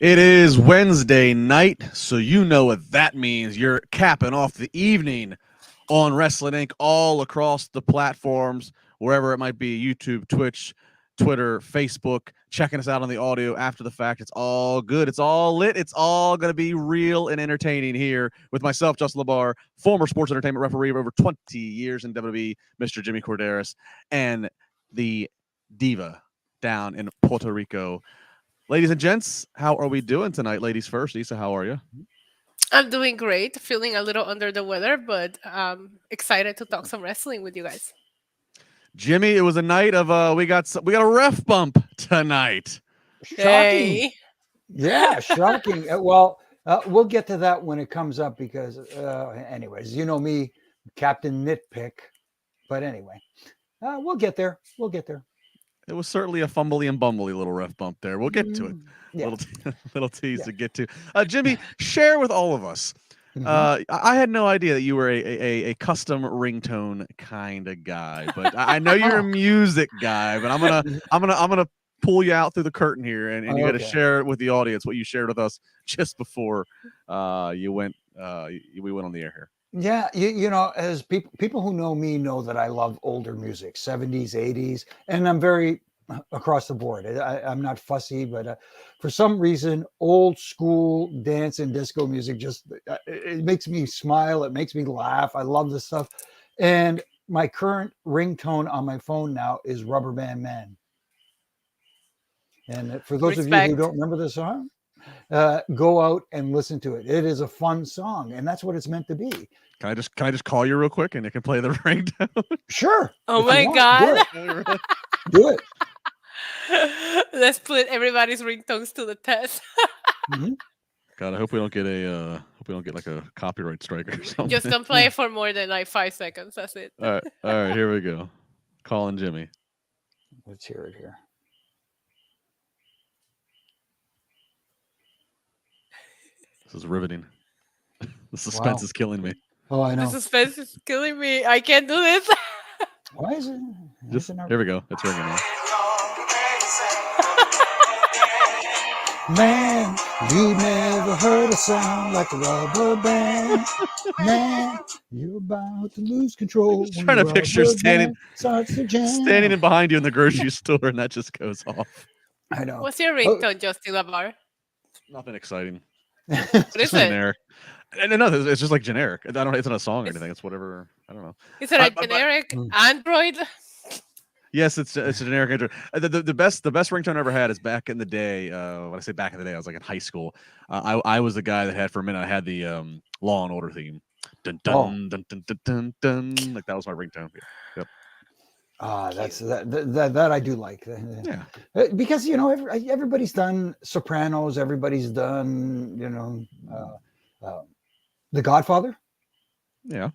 It is Wednesday night, so you know what that means. You're capping off the evening on Wrestling Inc. all across the platforms, wherever it might be, YouTube, Twitch, Twitter, Facebook, checking us out on the audio after the fact. It's all good. It's all lit. It's all going to be real and entertaining here with myself, Justin LaBar, former sports entertainment referee of over 20 years in WWE, Mr. Jimmy Korderas, and the diva down in Puerto Rico. Ladies and gents, how are we doing tonight? Ladies first. Issa, how are you? I'm doing great, feeling a little under the weather, but excited to talk some wrestling with you guys. Jimmy, it was a night of we got a ref bump tonight. Shocking. Hey. Yeah, shocking. We'll get to that when it comes up because, anyways, you know me, Captain Nitpick. But anyway, we'll get there. We'll get there. It was certainly a fumbly and bumbly little ref bump there. We'll get to it. Yeah. Little tease to get to. Jimmy, share with all of us. I had no idea that you were a custom ringtone kind of guy, but I know you're a music guy. But I'm gonna pull you out through the curtain here, and you got to share with the audience what you shared with us just before we went on the air here. Yeah, you know, as people who know me know that I love older music, 70s, 80s, and I'm very across the board. I'm not fussy, but for some reason, old school dance and disco music just it makes me smile. It makes me laugh. I love this stuff. And my current ringtone on my phone now is Rubber Band Man. And for those of you who don't remember the song, go out and listen to it. It is a fun song, and that's what it's meant to be. Can I just call you real quick and it can play the ringtone? Sure. Oh my God. Do it. Let's put everybody's ringtones to the test. God, I hope we don't get like a copyright strike or something. Just don't play it for more than like 5 seconds. That's it. All right, here we go. Calling Jimmy. Let's hear it here. This is riveting. The suspense is killing me. Oh, I know. The suspense is killing me. I can't do this. Why is it? Here we go. It's ringing now. Man, you never heard a sound like a rubber band. Man, you're about to lose control. I'm just trying to picture standing in behind you in the grocery store, and that just goes off. I know. What's your ringtone, Justin LaBar? Nothing exciting. What is it? Generic. No, it's just like generic. I don't know. It's not a song or anything. It's whatever. I don't know. Is it a generic Android? Yes, it's a generic Android. The best ringtone I ever had is back in the day. When I say back in the day, I was like in high school. I was the guy that had for a minute. I had the Law and Order theme. Dun dun dun dun dun dun dun. Like that was my ringtone. Yep. That's that I do like. Yeah. Because you know everybody's done Sopranos. Everybody's done The Godfather. Oh Yeah.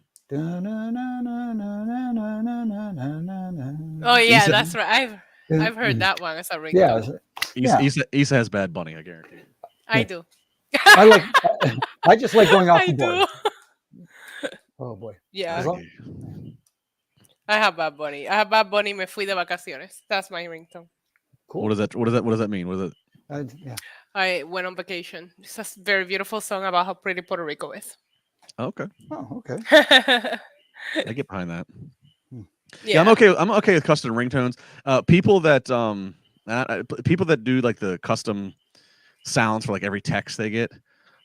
yeah, that's right. I've heard that one as a ringtone. Yeah. Issa has Bad Bunny. I guarantee. I do. I just like going off the board. Oh boy. Yeah. I have Bad Bunny. Me fui de vacaciones. That's my ringtone. Cool. What does that mean? Was it? Yeah. I went on vacation. It's a very beautiful song about how pretty Puerto Rico is. Okay. Oh, okay. I get behind that. Yeah, I'm okay with custom ringtones. People that do like the custom sounds for like every text they get.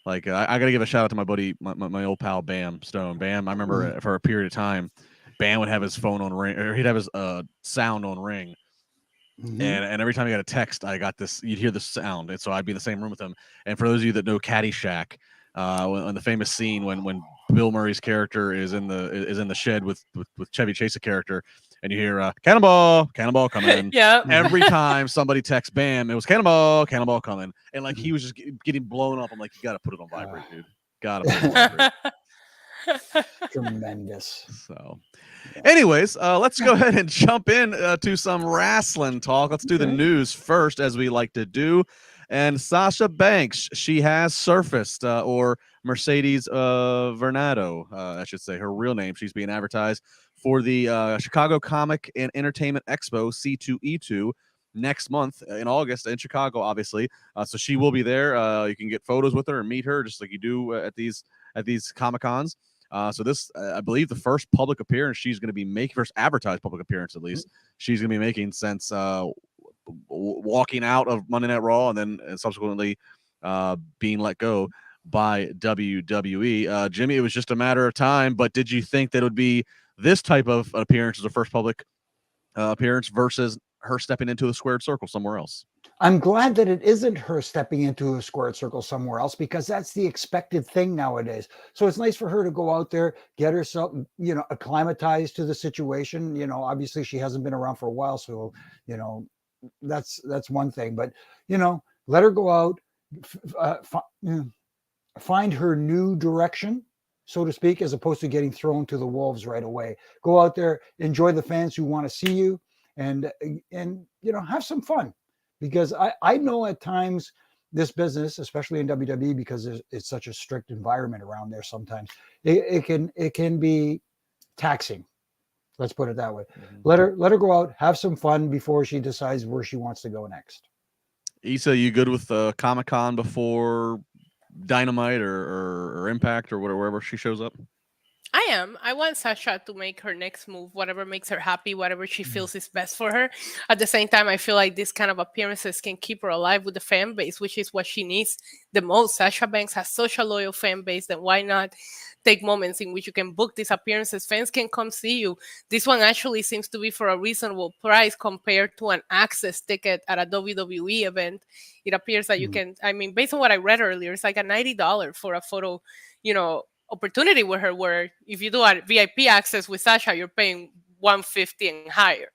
Like I gotta give a shout out to my buddy, my old pal Bam Stone. Bam, I remember for a period of time, Bam would have his phone on ring, or he'd have his sound on ring. And every time he got a text, I got this. You'd hear the sound, and so I'd be in the same room with him. And for those of you that know Caddyshack, on the famous scene when Bill Murray's character is in the shed with Chevy Chase's character, and you hear cannonball coming. Yeah. Every time somebody texts Bam, it was cannonball coming, and like he was just getting blown up. I'm like, you got to put it on vibrate, dude. Got to put it on vibrate. Tremendous. So, anyways, let's go ahead and jump in to some wrestling talk. Let's do the news first, as we like to do. And Sasha Banks, she has surfaced, or Mercedes Vernado, I should say, her real name. She's being advertised for the Chicago Comic and Entertainment Expo, C2E2, next month in August in Chicago, obviously. So she will be there. You can get photos with her and meet her just like you do at these Comic-Cons. So this, I believe, the first public appearance she's going to be making, first advertised public appearance at least, she's going to be making since walking out of Monday Night Raw and then subsequently being let go by WWE. Jimmy, it was just a matter of time, but did you think that it would be this type of appearance as a first public appearance versus her stepping into a squared circle somewhere else? I'm glad that it isn't her stepping into a squared circle somewhere else, because that's the expected thing nowadays. So it's nice for her to go out there, get herself, acclimatized to the situation. Obviously she hasn't been around for a while, so that's one thing. But let her go out, find her new direction, so to speak, as opposed to getting thrown to the wolves right away. Go out there, enjoy the fans who want to see you, and have some fun. Because I know at times this business, especially in WWE, because it's such a strict environment around there, sometimes it can be taxing. Let's put it that way. Let her go out, have some fun before she decides where she wants to go next. Issa, you good with Comic-Con before Dynamite or Impact or wherever she shows up? I am. I want Sasha to make her next move, whatever makes her happy, whatever she feels is best for her. At the same time, I feel like this kind of appearances can keep her alive with the fan base, which is what she needs the most. Sasha Banks has such a loyal fan base, then why not take moments in which you can book these appearances? Fans can come see you. This one actually seems to be for a reasonable price compared to an access ticket at a WWE event. It appears that you can, based on what I read earlier, it's like a $90 for a photo, opportunity with her, where if you do a VIP access with Sasha, you're paying $150 and higher,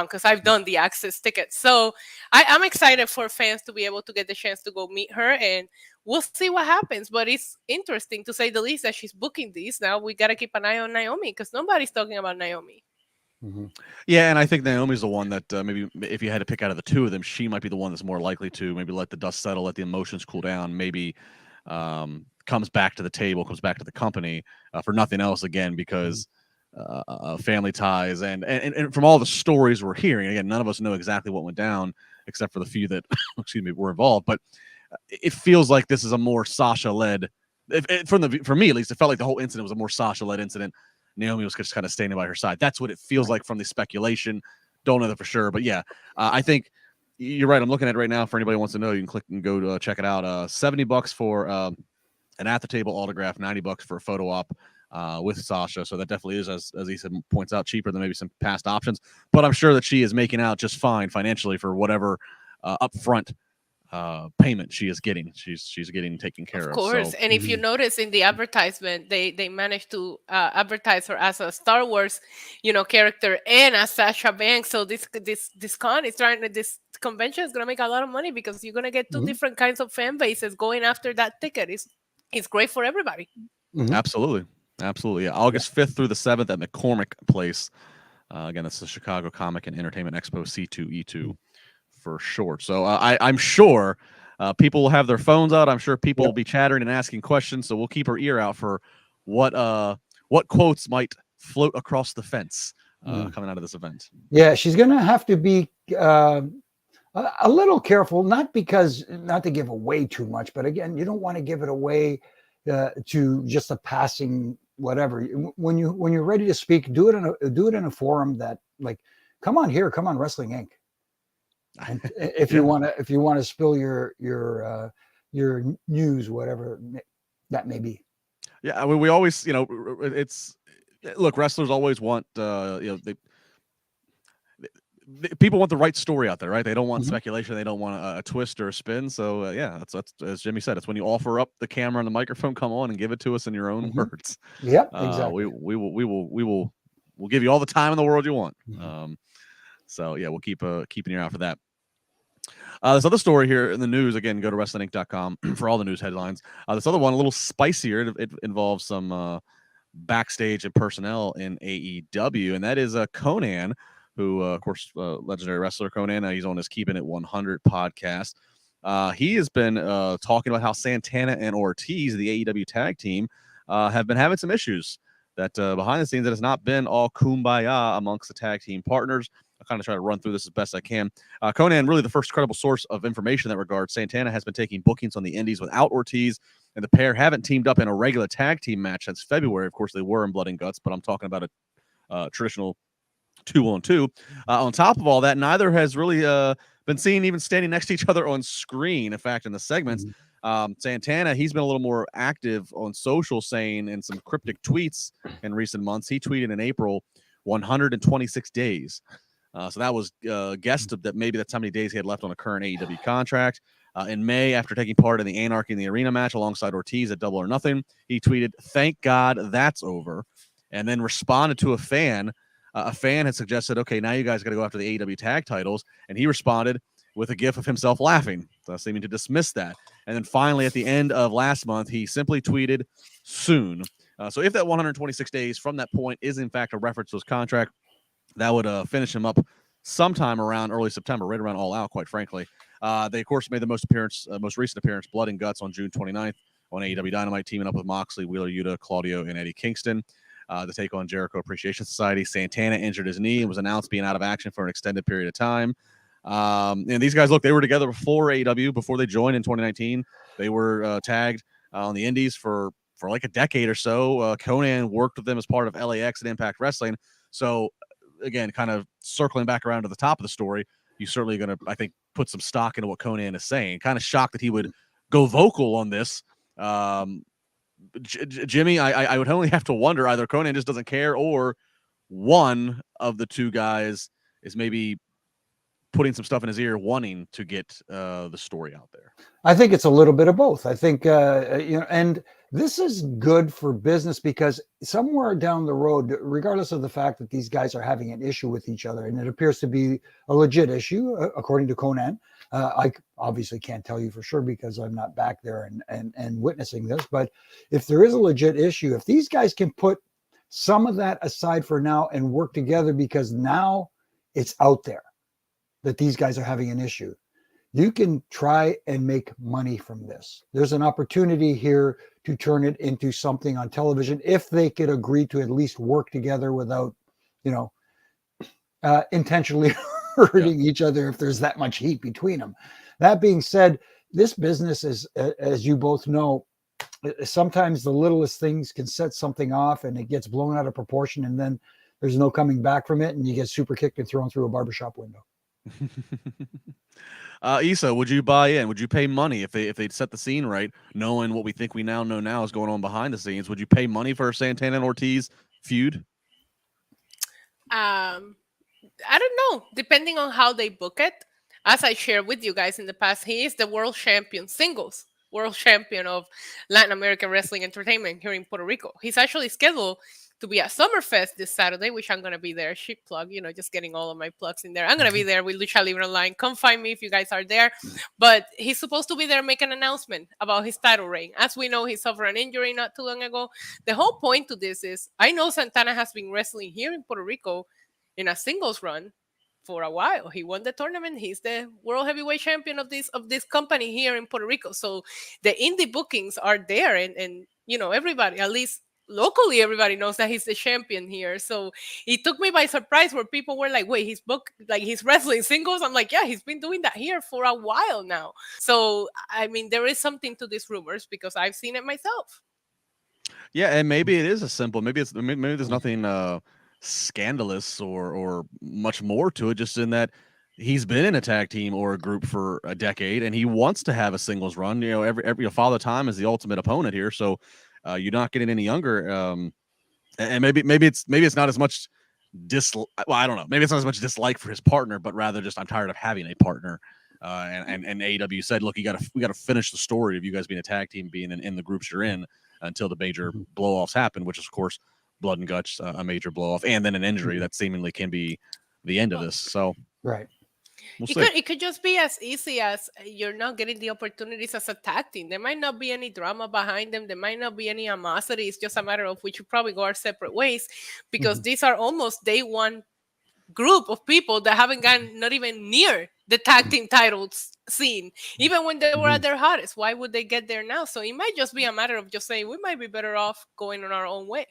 because I've done the access ticket. So I'm excited for fans to be able to get the chance to go meet her, and we'll see what happens. But it's interesting, to say the least, that she's booking these. Now we got to keep an eye on Naomi, because nobody's talking about Naomi. Yeah, and I think Naomi's the one that maybe if you had to pick out of the two of them, she might be the one that's more likely to maybe let the dust settle, let the emotions cool down, maybe comes back to the table, comes back to the company for nothing else, again, because family ties and from all the stories we're hearing, again, none of us know exactly what went down except for the few that were involved, but it feels like this is a more Sasha-led, for me at least, it felt like the whole incident was a more Sasha-led incident. Naomi was just kind of standing by her side. That's what it feels like from the speculation. Don't know that for sure, but yeah, I think you're right. I'm looking at it right now. For anybody who wants to know, you can click and go to check it out. $70 for an at the table autograph, $90 for a photo op with Sasha. So that definitely is, as he said, points out, cheaper than maybe some past options. But I'm sure that she is making out just fine financially for whatever upfront payment she is getting. She's getting taken care of. Of course. So, and if you notice in the advertisement, they managed to advertise her as a Star Wars, character, and as Sasha Banks. So this convention is gonna make a lot of money, because you're gonna get two different kinds of fan bases going after that ticket. It's great for everybody. Absolutely. Yeah. August 5th through the 7th at McCormick Place. Again, that's the Chicago Comic and Entertainment Expo, C2E2 for short. So I'm sure people will have their phones out. I'm sure people will be chattering and asking questions. So we'll keep our ear out for what quotes might float across the fence coming out of this event. Yeah, she's going to have to be a little careful, not to give away too much, but again, you don't want to give it away to just a passing whatever. When you're ready to speak, do it in a forum that, like, come on Wrestling Inc. And if you want to spill your news, whatever that may be. Yeah, we always, look, wrestlers always want people want the right story out there, right? They don't want speculation. They don't want a twist or a spin. So that's as Jimmy said, it's when you offer up the camera and the microphone, come on and give it to us in your own words. Yeah, exactly. We'll give you all the time in the world you want. So yeah, we'll keep keeping your eye out for that. This other story here in the news, again, go to WrestlingInc.com for all the news headlines. This other one, a little spicier. It involves some backstage and personnel in AEW, and that is Conan, who, of course, legendary wrestler Conan. He's on his Keeping It 100 podcast. He has been talking about how Santana and Ortiz, the AEW tag team, have been having some issues. That behind the scenes, that has not been all kumbaya amongst the tag team partners. I'll kind of try to run through this as best I can. Conan, really the first credible source of information in that regard. Santana has been taking bookings on the indies without Ortiz, and the pair haven't teamed up in a regular tag team match since February. Of course, they were in Blood and Guts, but I'm talking about a traditional 2-on-2. On top of all that, neither has really been seen even standing next to each other on screen. In fact, in the segments, Santana, he's been a little more active on social, saying in some cryptic tweets in recent months. He tweeted in April, 126 days. So that was guessed that maybe that's how many days he had left on a current AEW contract. In May, after taking part in the Anarchy in the Arena match alongside Ortiz at Double or Nothing, he tweeted, "Thank God that's over," and then responded to a fan. A fan had suggested, okay, now you guys got to go after the AEW tag titles. And he responded with a gif of himself laughing, seeming to dismiss that. And then finally, at the end of last month, he simply tweeted, "Soon." So if that 126 days from that point is, in fact, a reference to his contract, that would finish him up sometime around early September, right around All Out, quite frankly. They, of course, made the most recent appearance, Blood and Guts, on June 29th on AEW Dynamite, teaming up with Moxley, Wheeler Yuta, Claudio, and Eddie Kingston. The take on Jericho Appreciation Society. Santana injured his knee and was announced being out of action for an extended period of time. And these guys, look, they were together before AEW, before they joined in 2019. They were tagged on the indies for like a decade or so. Conan worked with them as part of LAX and Impact Wrestling. So, again, kind of circling back around to the top of the story, you're certainly going to, I think, put some stock into what Conan is saying. Kind of shocked that he would go vocal on this. Jimmy, I would only have to wonder, either Conan just doesn't care, or one of the two guys is maybe putting some stuff in his ear, wanting to get the story out there. I think it's a little bit of both. I think, and this is good for business because somewhere down the road, regardless of the fact that these guys are having an issue with each other, and it appears to be a legit issue, according to Conan. I obviously can't tell you for sure because I'm not back there and witnessing this. But if there is a legit issue, if these guys can put some of that aside for now and work together, because now it's out there that these guys are having an issue, you can try and make money from this. There's an opportunity here to turn it into something on television if they could agree to at least work together without, intentionally hurting each other if there's that much heat between them. That being said, this business is, as you both know, sometimes the littlest things can set something off and it gets blown out of proportion, and then there's no coming back from it, and you get super kicked and thrown through a barbershop window. Issa, would you buy in? Would you pay money if they'd set the scene right, knowing what we think we now know now is going on behind the scenes? Would you pay money for a Santana and Ortiz feud? I don't know, depending on how they book it. As I shared with you guys in the past, he is the world champion, singles world champion of Latin American Wrestling Entertainment here in Puerto Rico. He's actually scheduled to be at Summerfest this Saturday, which I'm going to be there. Cheap plug, just getting all of my plugs in there. I'm going to be there with Lucha Libre Online. Come find me if you guys are there. But he's supposed to be there, make an announcement about his title reign. As we know, he suffered an injury not too long ago. The whole point to this is, I know Santana has been wrestling here in Puerto Rico in a singles run for a while. He won the tournament. He's the world heavyweight champion of this company here in Puerto Rico. So the indie bookings are there, and everybody, at least locally, everybody knows that he's the champion here. So it took me by surprise where people were like, wait, he's booked, like he's wrestling singles. I'm like, yeah, he's been doing that here for a while now. So I mean, there is something to these rumors because I've seen it myself. Yeah, and maybe it is a simple. Maybe there's nothing scandalous or much more to it, just in that he's been in a tag team or a group for a decade and he wants to have a singles run. Every Father Time is the ultimate opponent here, so you're not getting any younger. And maybe it's not as much I don't know, maybe it's not as much dislike for his partner, but rather just, I'm tired of having a partner. And AEW said, look, we got to finish the story of you guys being a tag team, being in the groups you're in until the major blow-offs happen, which is, of course, Blood and Guts, a major blow-off, and then an injury that seemingly can be the end of this. So right. It could just be as easy as you're not getting the opportunities as a tag team. There might not be any drama behind them. There might not be any animosity. It's just a matter of which you probably go our separate ways, because these are almost day one group of people that haven't gotten not even near the tag team titles scene, even when they were at their hottest. Why would they get there now? So it might just be a matter of just saying we might be better off going on our own way.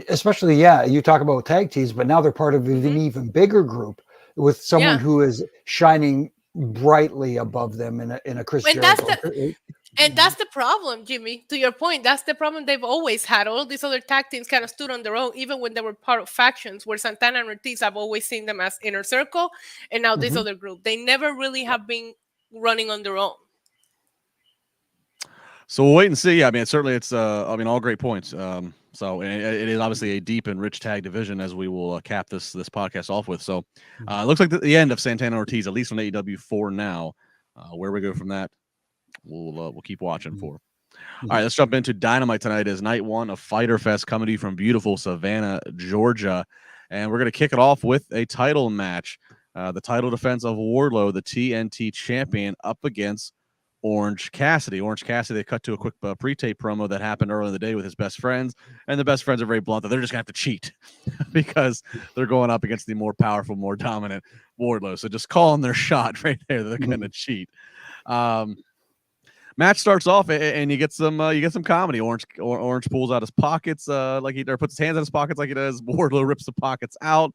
Especially, you talk about tag teams, but now they're part of an even bigger group with someone Yeah. who is shining brightly above them in a Chris And that's Jericho. And that's the problem, Jimmy. To your point, that's the problem they've always had. All these other tag teams kind of stood on their own, even when they were part of factions, where Santana and Ortiz, I've always seen them as Inner Circle, and now this Mhm. other group. They never really have been running on their own. So we'll wait and see. I mean, it's all great points. So it is obviously a deep and rich tag division, as we will cap this podcast off with. So it looks like the end of Santana Ortiz, at least on AEW for now. Where we go from that, we'll keep watching for. All right, let's jump into Dynamite tonight. Is night one of Fyter Fest, coming to you from beautiful Savannah, Georgia, and we're going to kick it off with a title match. The title defense of Wardlow, the TNT champion, up against Orange Cassidy. Orange Cassidy, they cut to a quick pre-tape promo that happened earlier in the day with his best friends, and the best friends are very blunt that they're just going to have to cheat because they're going up against the more powerful, more dominant Wardlow. So just calling their shot right there, they're going to cheat. Match starts off and you get some comedy. Orange pulls out his pockets or puts his hands in his pockets like he does. Wardlow rips the pockets out.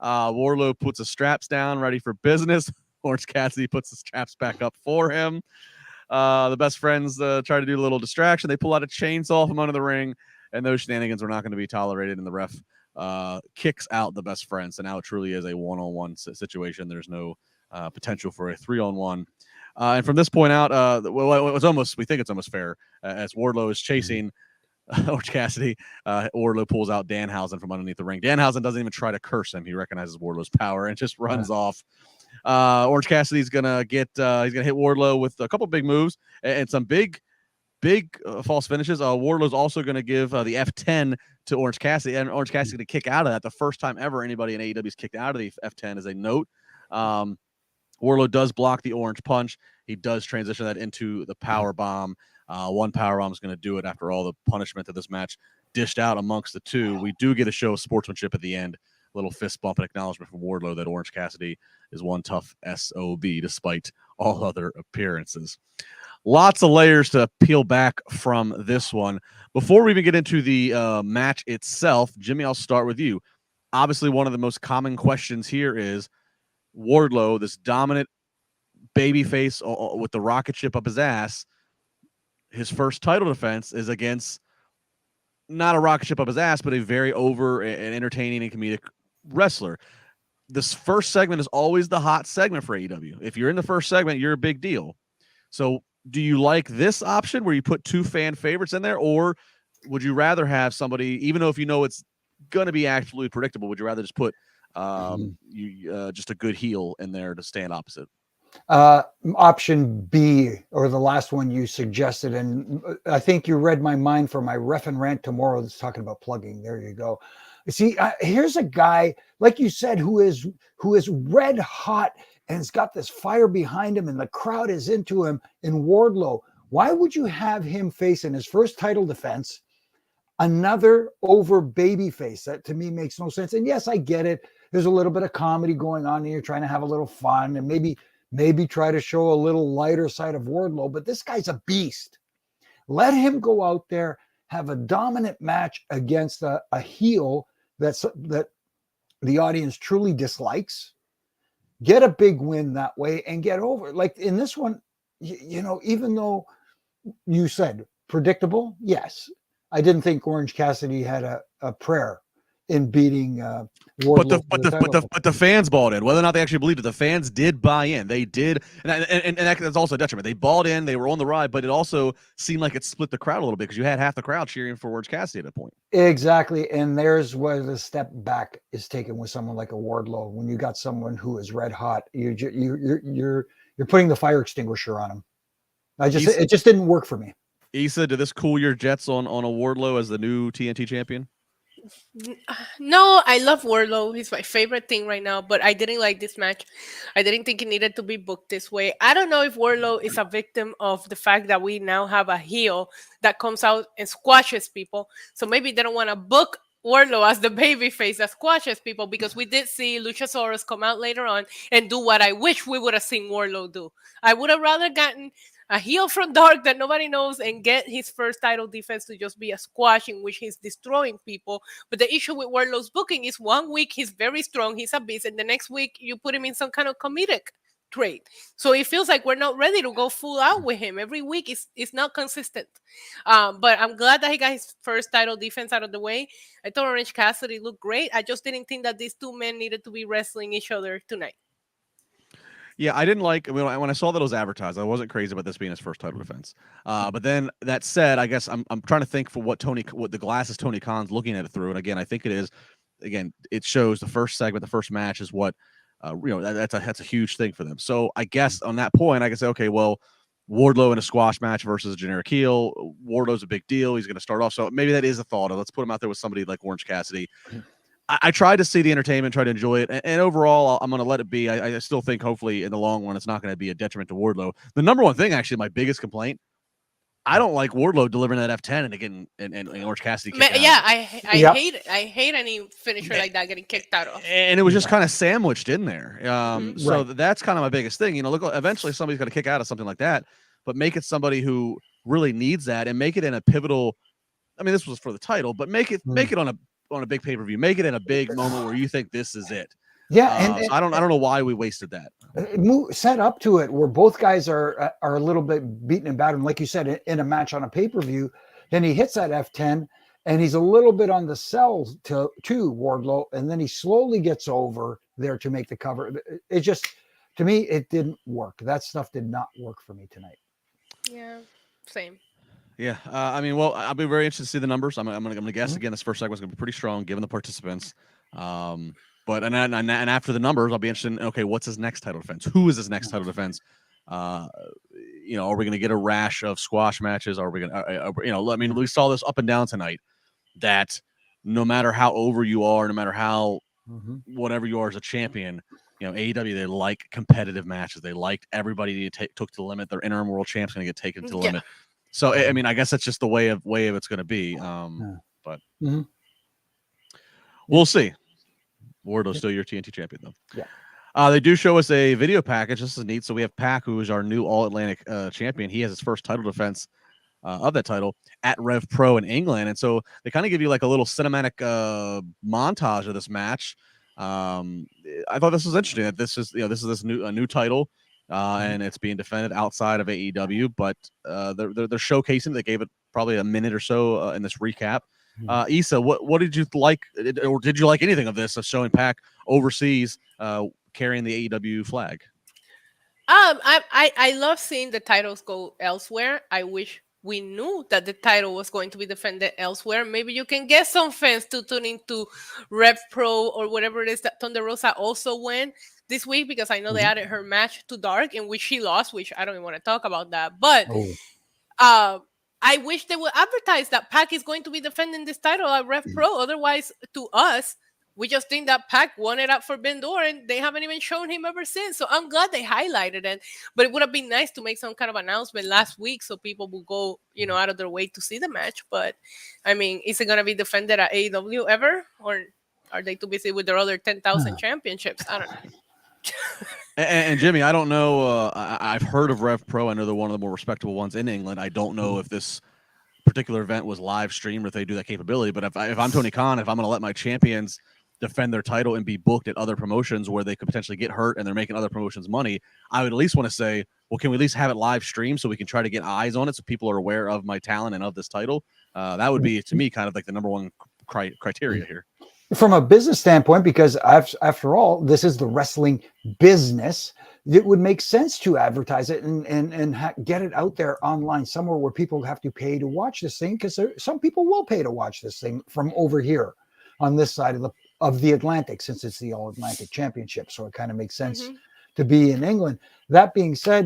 Wardlow puts his straps down, ready for business. Orange Cassidy puts the straps back up for him. The best friends try to do a little distraction. They pull out a chainsaw from under the ring, and those shenanigans are not going to be tolerated. And the ref kicks out the best friends. So now it truly is a one-on-one situation. There's no potential for a 3-on-1. And from this point out, we think it's almost fair as Wardlow is chasing Orange Cassidy. Wardlow pulls out Danhausen from underneath the ring. Danhausen doesn't even try to curse him. He recognizes Wardlow's power and just runs off. Orange Cassidy's gonna hit Wardlow with a couple big moves and some big false finishes. Wardlow's also gonna give the F10 to Orange Cassidy, and Orange Cassidy's gonna kick out of that. The first time ever anybody in AEW's kicked out of the F10 as a note. Wardlow does block the orange punch. He does transition that into the power bomb. One power bomb is going to do it after all the punishment that this match dished out amongst the two. We do get a show of sportsmanship at the end. A little fist bump and acknowledgement from Wardlow that Orange Cassidy is one tough SOB despite all other appearances. Lots of layers to peel back from this one. Before we even get into the match itself, Jimmy, I'll start with you. Obviously, one of the most common questions here is Wardlow, this dominant babyface with the rocket ship up his ass. His first title defense is against not a rocket ship up his ass, but a very over and entertaining and comedic wrestler. This first segment is always the hot segment for AEW. If you're in the first segment, you're a big deal. So do you like this option where you put two fan favorites in there, or would you rather have somebody, even though if you know it's going to be absolutely predictable, would you rather just put just a good heel in there to stand opposite? Option B, or the last one you suggested, and I think you read my mind for my ref and rant tomorrow that's talking about plugging. There you go. See, here's a guy, like you said, who is red hot and has got this fire behind him and the crowd is into him in Wardlow. Why would you have him face in his first title defense another over babyface? That to me makes no sense. And yes, I get it. There's a little bit of comedy going on here, trying to have a little fun and maybe try to show a little lighter side of Wardlow, but this guy's a beast. Let him go out there, have a dominant match against a heel that the audience truly dislikes, get a big win that way and get over. Like in this one, even though you said predictable, yes, I didn't think Orange Cassidy had a prayer in beating Wardlow. But the fans bought in. Whether or not they actually believed it, the fans did buy in. They did, and that's also a detriment. They bought in. They were on the ride, but it also seemed like it split the crowd a little bit because you had half the crowd cheering for Orange Cassidy at that point. Exactly, and there's where the step back is taken with someone like a Wardlow. When you got someone who is red hot, you're putting the fire extinguisher on him. It just didn't work for me. Issa, did this cool your jets on a Wardlow as the new TNT champion? No, I love Wardlow. He's my favorite thing right now, but I didn't like this match. I didn't think it needed to be booked this way. I don't know if Wardlow is a victim of the fact that we now have a heel that comes out and squashes people. So maybe they don't want to book Wardlow as the baby face that squashes people, because we did see Luchasaurus come out later on and do what I wish we would have seen Wardlow do. I would have rather gotten a heel from Dark that nobody knows and get his first title defense to just be a squash in which he's destroying people. But the issue with Wardlow's booking is 1 week he's very strong, he's a beast, and the next week you put him in some kind of comedic trait. So it feels like we're not ready to go full out with him. Every week is not consistent. But I'm glad that he got his first title defense out of the way. I thought Orange Cassidy looked great. I just didn't think that these two men needed to be wrestling each other tonight. Yeah, I didn't like when I saw that it was advertised. I wasn't crazy about this being his first title defense. But then that said, I guess I'm trying to think for what the glasses Tony Khan's looking at it through. And again, I think it is. Again, it shows the first segment, the first match is what that's a huge thing for them. So I guess on that point, I can say, okay, well, Wardlow in a squash match versus a generic heel. Wardlow's a big deal. He's going to start off. So maybe that is a thought. Let's put him out there with somebody like Orange Cassidy. I tried to see the entertainment, try to enjoy it, and overall, I'm going to let it be. I still think, hopefully, in the long run, it's not going to be a detriment to Wardlow. The number one thing, actually, my biggest complaint, I don't like Wardlow delivering that F10 and getting and Orange Cassidy. Yeah, I hate it. I hate any finisher like that getting kicked out of. And it was just kind of sandwiched in there. So that's kind of my biggest thing. Look, eventually somebody's going to kick out of something like that, but make it somebody who really needs that, and make it in a pivotal. I mean, this was for the title, but make it on a big pay-per-view, make it in a big moment where you think this is it. Yeah, so I don't know why we wasted that. Set up to it where both guys are a little bit beaten and battered, and like you said, in a match on a pay-per-view, then he hits that F10 and he's a little bit on the sell to Wardlow, and then he slowly gets over there to make the cover. It just, to me, it didn't work. That stuff did not work for me tonight. Yeah, same. Yeah, I mean, well, I'll be very interested to see the numbers. I'm gonna guess again. This first segment's gonna be pretty strong, given the participants. But after the numbers, I'll be interested in, okay, what's his next title defense? Who is his next title defense? Are we gonna get a rash of squash matches? Are we gonna, I mean, we saw this up and down tonight. That no matter how over you are, no matter how whatever you are as a champion, AEW, they like competitive matches. They liked everybody took to the limit. Their interim world champ's gonna get taken to the limit. So, I mean, I guess that's just the way of it's going to be. But we'll see. Wardlow's still your TNT champion, though. Yeah. They do show us a video package. This is neat. So we have Pac, who is our new All-Atlantic champion. He has his first title defense of that title at Rev Pro in England. And so they kind of give you like a little cinematic montage of this match. I thought this was interesting. That this is this new title. And it's being defended outside of AEW, but they're showcasing. They gave it probably a minute or so in this recap. Issa, what did you like, or did you like anything of this? Of showing Pac overseas carrying the AEW flag? I love seeing the titles go elsewhere. I wish we knew that the title was going to be defended elsewhere. Maybe you can get some fans to tune into Rev Pro or whatever it is that Thunder Rosa also went this week, because I know they added her match to Dark in which she lost, which I don't even want to talk about that. But I wish they would advertise that Pac is going to be defending this title at Rev Pro. Otherwise, to us, we just think that Pac won it up for Door, and they haven't even shown him ever since. So I'm glad they highlighted it. But it would have been nice to make some kind of announcement last week so people will go, out of their way to see the match. But I mean, is it going to be defended at AEW ever? Or are they too busy with their other 10,000 championships? I don't know. And Jimmy, I don't know. I've heard of Rev Pro. I know they're one of the more respectable ones in England. I don't know if this particular event was live streamed or if they do that capability. But if I'm Tony Khan, if I'm going to let my champions defend their title and be booked at other promotions where they could potentially get hurt and they're making other promotions money, I would at least want to say, well, can we at least have it live streamed so we can try to get eyes on it so people are aware of my talent and of this title? That would be, to me, kind of like the number one criteria here. From a business standpoint, because after all, this is the wrestling business, it would make sense to advertise it and get it out there online somewhere where people have to pay to watch this thing, because some people will pay to watch this thing from over here on this side of the Atlantic, since it's the All-Atlantic Championship. So it kind of makes sense to be in England. That being said,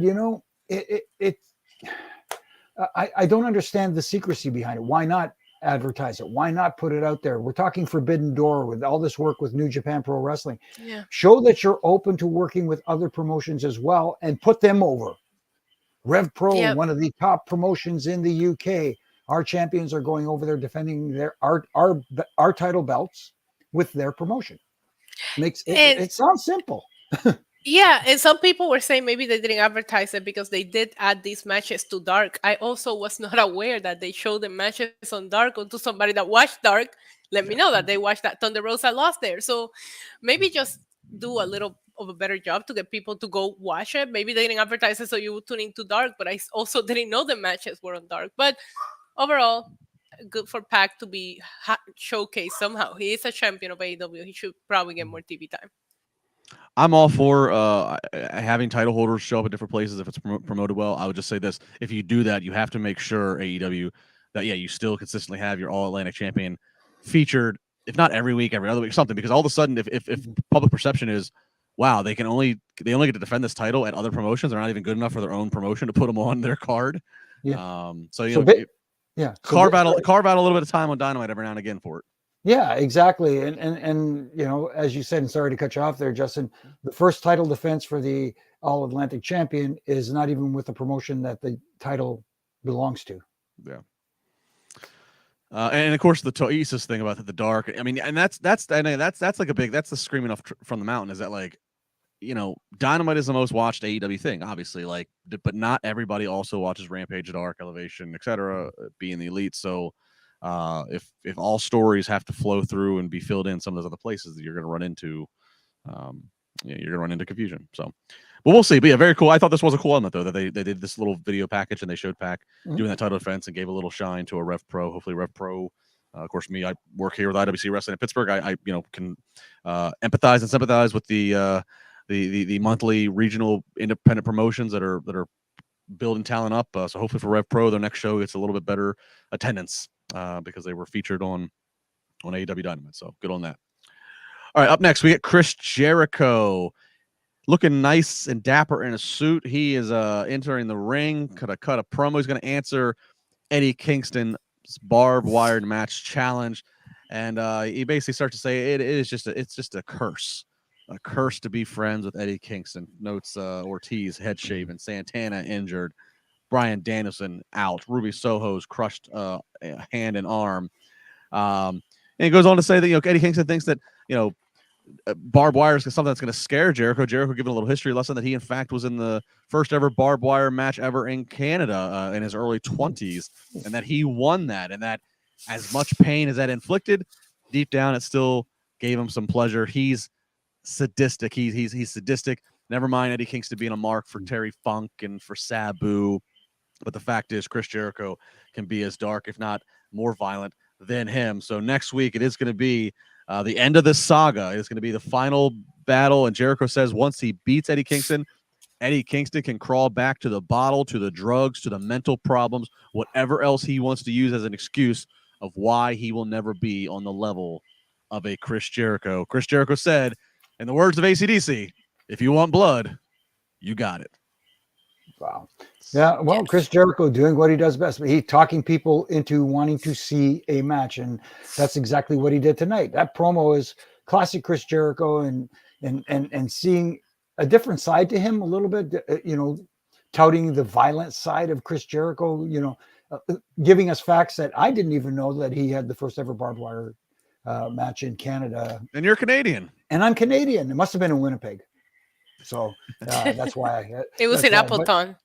I don't understand the secrecy behind it. Why not advertise it? Why not put it out there? We're talking Forbidden Door with all this work with New Japan Pro Wrestling. Yeah. Show that you're open to working with other promotions as well and put them over. Rev Pro, one of the top promotions in the UK, Our champions are going over there defending our title belts with their promotion. Makes And it sounds simple. yeah, and some people were saying maybe they didn't advertise it because they did add these matches to Dark. I also was not aware that they showed the matches on Dark. Or to somebody that watched Dark, let me know that they watched that Thunder Rosa lost there. So maybe just do a little of a better job to get people to go watch it. Maybe they didn't advertise it so you would tune into Dark, but I also didn't know the matches were on Dark. But overall, good for Pac to be showcased somehow. He is a champion of AEW. He should probably get more TV time. I'm all for having title holders show up at different places if it's promoted well. I would just say this: if you do that, you have to make sure AEW that you still consistently have your All Atlantic champion featured, if not every week, every other week, something. Because all of a sudden, if public perception is, wow, they only get to defend this title at other promotions, they're not even good enough for their own promotion to put them on their card. Yeah. Carve out a little bit of time on Dynamite every now and again for it. Yeah, exactly. And you know, as you said, and sorry to cut you off there, Justin, the first title defense for the All Atlantic champion is not even with the promotion that the title belongs to. Yeah. And of course the Toisis thing about the Dark. I mean, and that's like that's the screaming off from the mountain, is that, like, you know, Dynamite is the most watched AEW thing, obviously, like, but not everybody also watches Rampage, Dark, Elevation, etc., being the elite. So if all stories have to flow through and be filled in some of those other places, that you're going to run into, confusion. So, but we'll see. But yeah, very cool. I thought this was a cool element, though, that they did this little video package and they showed Pac doing that title defense and gave a little shine to a Rev Pro. Hopefully, Rev Pro. Of course, I work here with IWC Wrestling in Pittsburgh. I can empathize and sympathize with the monthly regional independent promotions that are building talent up. So hopefully for Rev Pro, their next show gets a little bit better attendance because they were featured on AEW Dynamite. So good on that. All right, up next we get Chris Jericho, looking nice and dapper in a suit. He is entering the ring. Cut a promo. He's going to answer Eddie Kingston's barbed wired match challenge, and he basically starts to say it's just a curse. A curse to be friends with Eddie Kingston. Notes Ortiz head shaven, Santana injured, Bryan Danielson out, Ruby Soho's crushed hand and arm. And he goes on to say that Eddie Kingston thinks that barbed wire is something that's going to scare Jericho. Jericho giving a little history lesson that he in fact was in the first ever barbed wire match ever in Canada in his early 20s, and that he won that, and that as much pain as that inflicted, deep down it still gave him some pleasure. He's sadistic. He's sadistic. Never mind Eddie Kingston being a mark for Terry Funk and for Sabu, but the fact is Chris Jericho can be as dark, if not more violent, than him. So next week it is going to be the end of this saga. It's going to be the final battle, and Jericho says once he beats Eddie Kingston can crawl back to the bottle, to the drugs, to the mental problems, whatever else he wants to use as an excuse of why he will never be on the level of a Chris Jericho. Chris Jericho said, in the words of AC/DC, if you want blood, you got it. Wow. Yeah, well, Chris Jericho doing what he does best. He talking people into wanting to see a match, and that's exactly what he did tonight. That promo is classic Chris Jericho, and seeing a different side to him a little bit, touting the violent side of Chris Jericho, giving us facts that I didn't even know that he had the first ever barbed wire match in Canada. And you're Canadian. And I'm Canadian. It must have been in Winnipeg. So that's why it was in Appleton.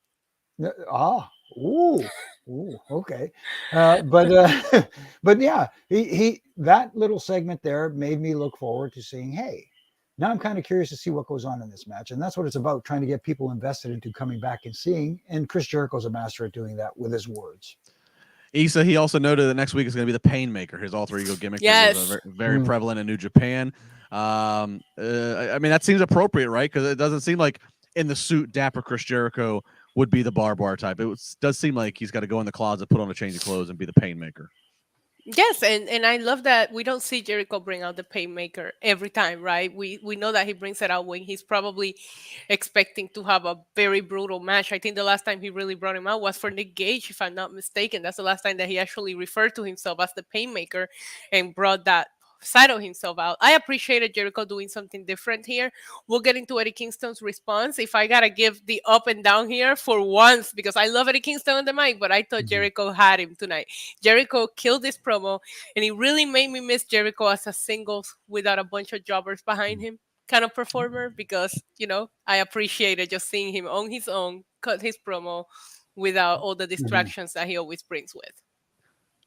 Okay. But yeah, he that little segment there made me look forward to seeing, hey, now I'm kind of curious to see what goes on in this match. And that's what it's about, trying to get people invested into coming back and seeing. And Chris Jericho's a master at doing that with his words. Issa, he also noted that next week is going to be the Painmaker, his alter ego gimmick. Yes. That was very prevalent in New Japan. I mean, that seems appropriate, right? Because it doesn't seem like in the suit, dapper Chris Jericho would be the barbed wire type. Does seem like he's got to go in the closet, put on a change of clothes, and be the Painmaker. Yes, and I love that we don't see Jericho bring out the Painmaker every time, right? We know that he brings it out when he's probably expecting to have a very brutal match. I think the last time he really brought him out was for Nick Gage, if I'm not mistaken. That's the last time that he actually referred to himself as the Painmaker and brought that himself out. I appreciated Jericho doing something different here. We'll get into Eddie Kingston's response. If I gotta give the up and down here for once, because I love Eddie Kingston on the mic, but I thought Jericho had him tonight. Jericho killed this promo, and it really made me miss Jericho as a singles without a bunch of jobbers behind him kind of performer, because, I appreciated just seeing him on his own, cut his promo without all the distractions that he always brings with.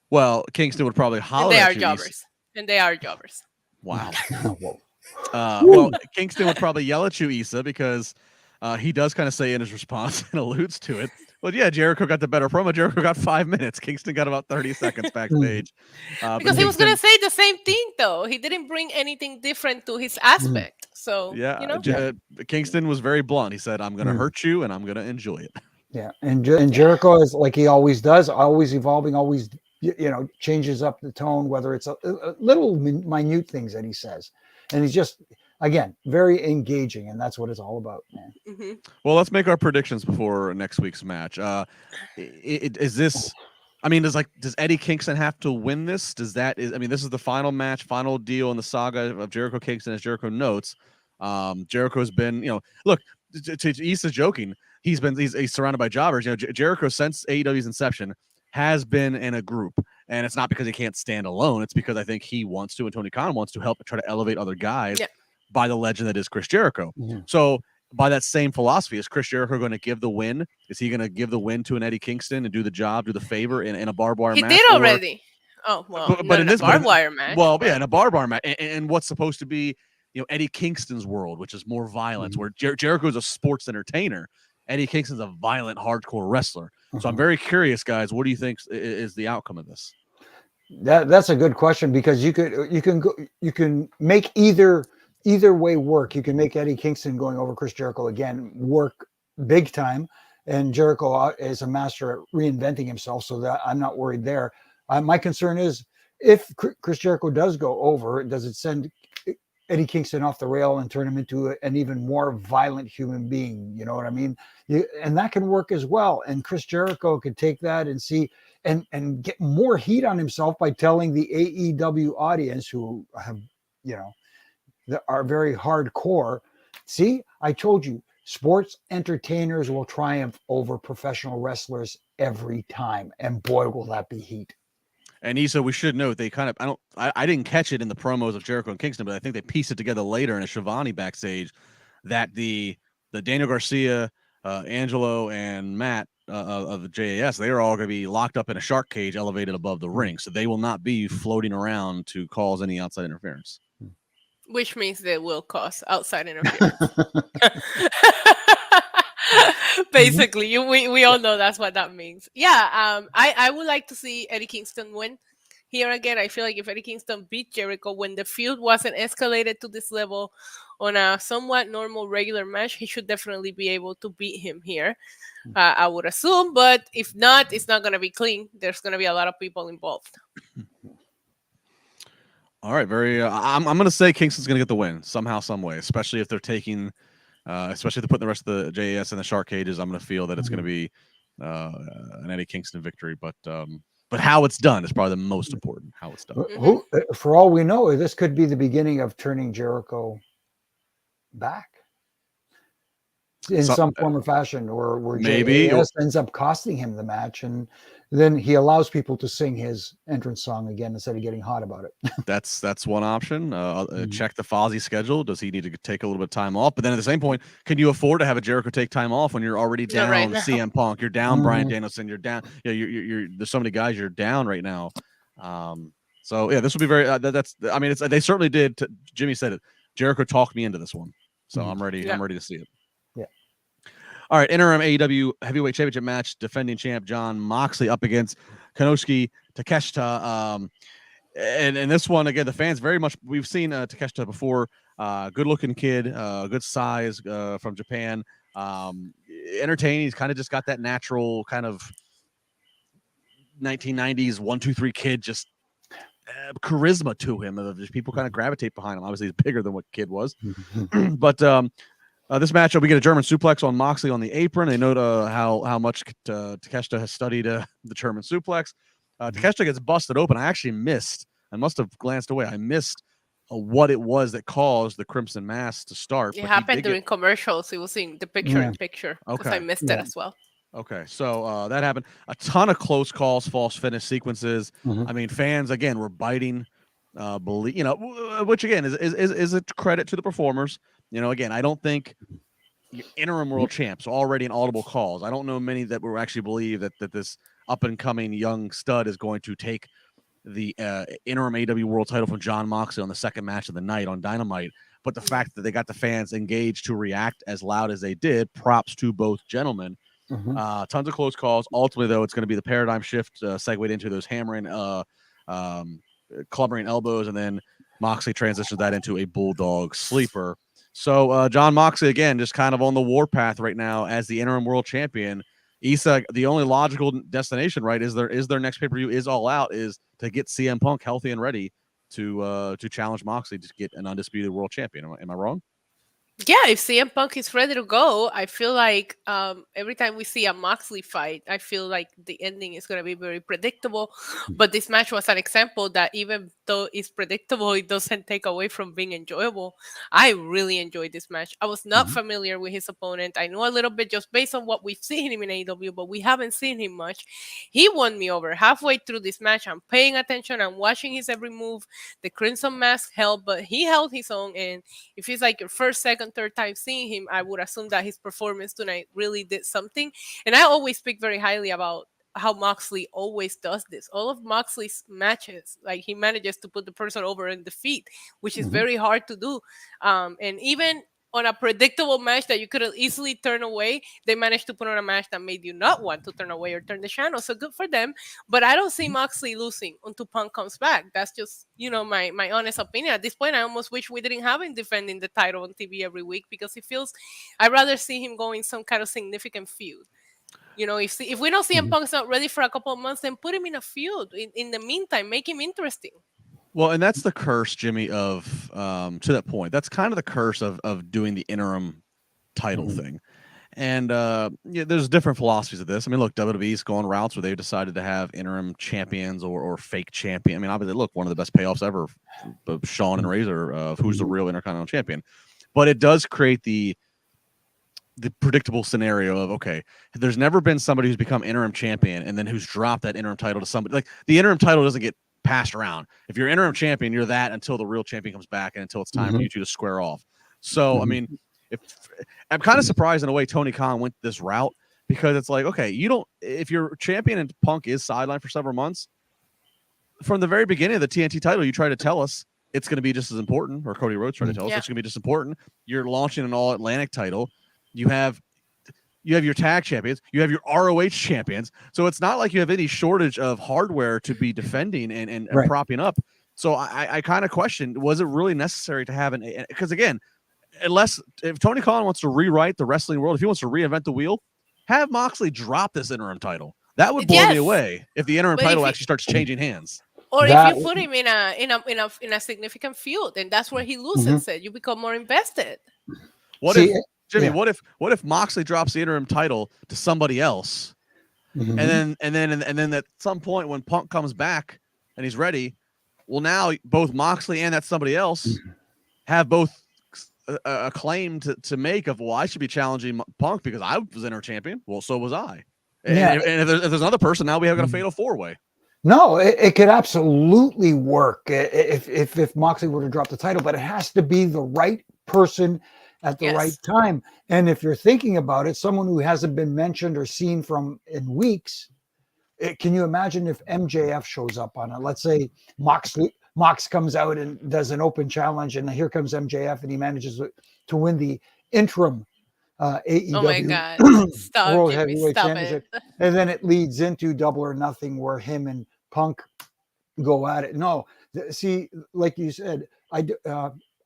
Well, Kingston would probably holler And they at are you. jobbers. And they are jobbers. Wow. Well, Kingston would probably yell at you, Issa, because he does kind of say in his response and alludes to it. But yeah, Jericho got the better promo. Jericho got 5 minutes. Kingston got about 30 seconds backstage. Because he was going to say the same thing, though. He didn't bring anything different to his aspect. So, yeah, Kingston was very blunt. He said, I'm going to hurt you and I'm going to enjoy it. Yeah, and Jericho is like he always does, always evolving, always changes up the tone, whether it's a little minute things that he says, and he's just again very engaging, and that's what it's all about, man. Well, let's make our predictions before next week's match. Is this? I mean, does Eddie Kingston have to win this? This is the final match, final deal in the saga of Jericho Kingston, as Jericho notes. Jericho's been, look, to Issa's joking. He's surrounded by jobbers. Jericho since AEW's inception has been in a group, and it's not because he can't stand alone. It's because I think he wants to, and Tony Khan wants to help try to elevate other guys by the legend that is Chris Jericho. So by that same philosophy, is Chris Jericho going to give the win? Is he going to give the win to an Eddie Kingston and do the job, do the favor in a barbed wire match? He did already. Oh, well, but in this barbed wire match. Well, yeah, in a barbed wire match, and what's supposed to be, Eddie Kingston's world, which is more violence, where Jericho is a sports entertainer. Eddie Kingston's a violent, hardcore wrestler. So I'm very curious, guys. What do you think is the outcome of this? That's a good question, because you can make either way work. You can make Eddie Kingston going over Chris Jericho again work big time, and Jericho is a master at reinventing himself, so that I'm not worried there. My concern is, if Chris Jericho does go over, does it send Eddie Kingston off the rail and turn him into an even more violent human being? You know what I mean? And that can work as well. And Chris Jericho could take that and see and get more heat on himself by telling the AEW audience, who have, that are very hardcore, see, I told you, sports entertainers will triumph over professional wrestlers every time. And boy, will that be heat. And Issa, we should note, they kind of, I didn't catch it in the promos of Jericho and Kingston, but I think they pieced it together later in a Shivani backstage that the Daniel Garcia, Angelo, and Matt of the JAS, they are all going to be locked up in a shark cage elevated above the ring. So they will not be floating around to cause any outside interference. Which means they will cause outside interference. Basically, we all know that's what that means. Yeah, I would like to see Eddie Kingston win here again. I feel like if Eddie Kingston beat Jericho when the feud wasn't escalated to this level on a somewhat normal regular match, he should definitely be able to beat him here. I would assume, but if not, it's not going to be clean. There's going to be a lot of people involved. All right, I'm going to say Kingston's going to get the win somehow, some way, especially if they're taking. Especially if they put the rest of the JAS in the shark cages, I'm going to feel that it's going to be an Eddie Kingston victory. But how it's done is probably the most important. How it's done. For all we know, this could be the beginning of turning Jericho back in some form or fashion, or where maybe JAS ends up costing him the match, and then he allows people to sing his entrance song again instead of getting hot about it. That's one option. Check the Fozzy schedule. Does he need to take a little bit of time off? But then at the same point, can you afford to have a Jericho take time off when you're already down CM Punk? You're down Bryan Danielson. You're down. You're there's so many guys you're down right now. So yeah, this will be very. They certainly did. Jimmy said it. Jericho talked me into this one, so I'm ready. Yeah. I'm ready to see it. All right, interim AEW Heavyweight Championship match. Defending champ Jon Moxley up against Konosuke Takeshita. And this one, again, the fans very much, we've seen Takeshita before. Good-looking kid, good size from Japan. Entertaining. He's kind of just got that natural kind of 1990s 1-2-3 kid, just charisma to him. Just people kind of gravitate behind him. Obviously, he's bigger than what kid was. But this matchup, we get a German suplex on Moxley on the apron. They note how much Takeshita has studied the German suplex. Takeshita gets busted open. I actually missed I must have glanced away. I missed what it was that caused the Crimson Mask to start. It but happened during commercials. It was in the picture-in-picture because I missed it as well. Okay, so that happened. A ton of close calls, false finish sequences. Mhm. I mean, fans again were biting. Which again is a credit to the performers. Again, I don't think interim world champs already in audible calls. I don't know many that will actually believe that this up and coming young stud is going to take the interim AEW world title from Jon Moxley on the second match of the night on Dynamite. But the fact that they got the fans engaged to react as loud as they did, props to both gentlemen. Tons of close calls. Ultimately, though, it's going to be the paradigm shift segued into those hammering, clubbering elbows, and then Moxley transitions that into a bulldog sleeper. So Jon Moxley, again, just kind of on the warpath right now as the interim world champion. Issa, the only logical destination, right, is their next pay-per-view is All Out, is to get CM Punk healthy and ready to challenge Moxley to get an undisputed world champion. Am I wrong? Yeah, if CM Punk is ready to go, I feel like every time we see a Moxley fight, I feel like the ending is going to be very predictable. But this match was an example that even though it's predictable, it doesn't take away from being enjoyable. I really enjoyed this match. I was not familiar with his opponent. I know a little bit just based on what we've seen him in AEW, but we haven't seen him much. He won me over halfway through this match. I'm paying attention. I'm watching his every move. The Crimson Mask held, but he held his own. And if it's like your first, second, third time seeing him, I would assume that his performance tonight really did something. And I always speak very highly about how Moxley always does this. All of Moxley's matches, like he manages to put the person over in defeat, which is very hard to do. And even on a predictable match that you could have easily turned away, they managed to put on a match that made you not want to turn away or turn the channel. So good for them. But I don't see Moxley losing until Punk comes back. That's just, my honest opinion. At this point, I almost wish we didn't have him defending the title on TV every week because it feels, I'd rather see him going some kind of significant feud. If we don't see him, Punk's not ready for a couple of months, then put him in a feud. In the meantime, make him interesting. Well, and that's the curse, Jimmy, of to that point. That's kind of the curse of doing the interim title thing. And there's different philosophies of this. I mean, look, WWE's gone routes where they've decided to have interim champions or fake champion. I mean, obviously, look, one of the best payoffs ever of Shawn and Razor of who's the real Intercontinental Champion. But it does create the predictable scenario of, okay, there's never been somebody who's become interim champion and then who's dropped that interim title to somebody. Like, the interim title doesn't get passed around. If you're interim champion, you're that until the real champion comes back and until it's time for you two to square off. So, I mean, I'm kind of surprised in a way Tony Khan went this route, because it's like, okay, if you're champion and Punk is sidelined for several months, from the very beginning of the TNT title, you try to tell us it's going to be just as important, or Cody Rhodes tried to tell us it's going to be just important. You're launching an All Atlantic title. You have your tag champions, you have your ROH champions. So it's not like you have any shortage of hardware to be defending and propping up. So I kind of question, was it really necessary to have because again, if Tony Khan wants to rewrite the wrestling world, if he wants to reinvent the wheel, have Moxley drop this interim title. That would blow me away if the interim title actually starts changing hands. Or if you put him in a significant feud, and that's where he loses it, you become more invested. Jimmy, what if Moxley drops the interim title to somebody else, and then at some point when Punk comes back and he's ready, well, now both Moxley and that somebody else have both a claim to make of, well, I should be challenging Punk because I was interim champion. Well, so was I. And if there's another person, now we have got a fatal four-way. No, it could absolutely work if Moxley were to drop the title, but it has to be the right person at the right time. And if you're thinking about it, someone who hasn't been mentioned or seen in weeks, can you imagine if MJF shows up on it? Let's say Mox comes out and does an open challenge, and here comes MJF, and he manages to win the interim AEW World Heavyweight Championship. And then it leads into Double or Nothing, where him and Punk go at it. No, see, like you said,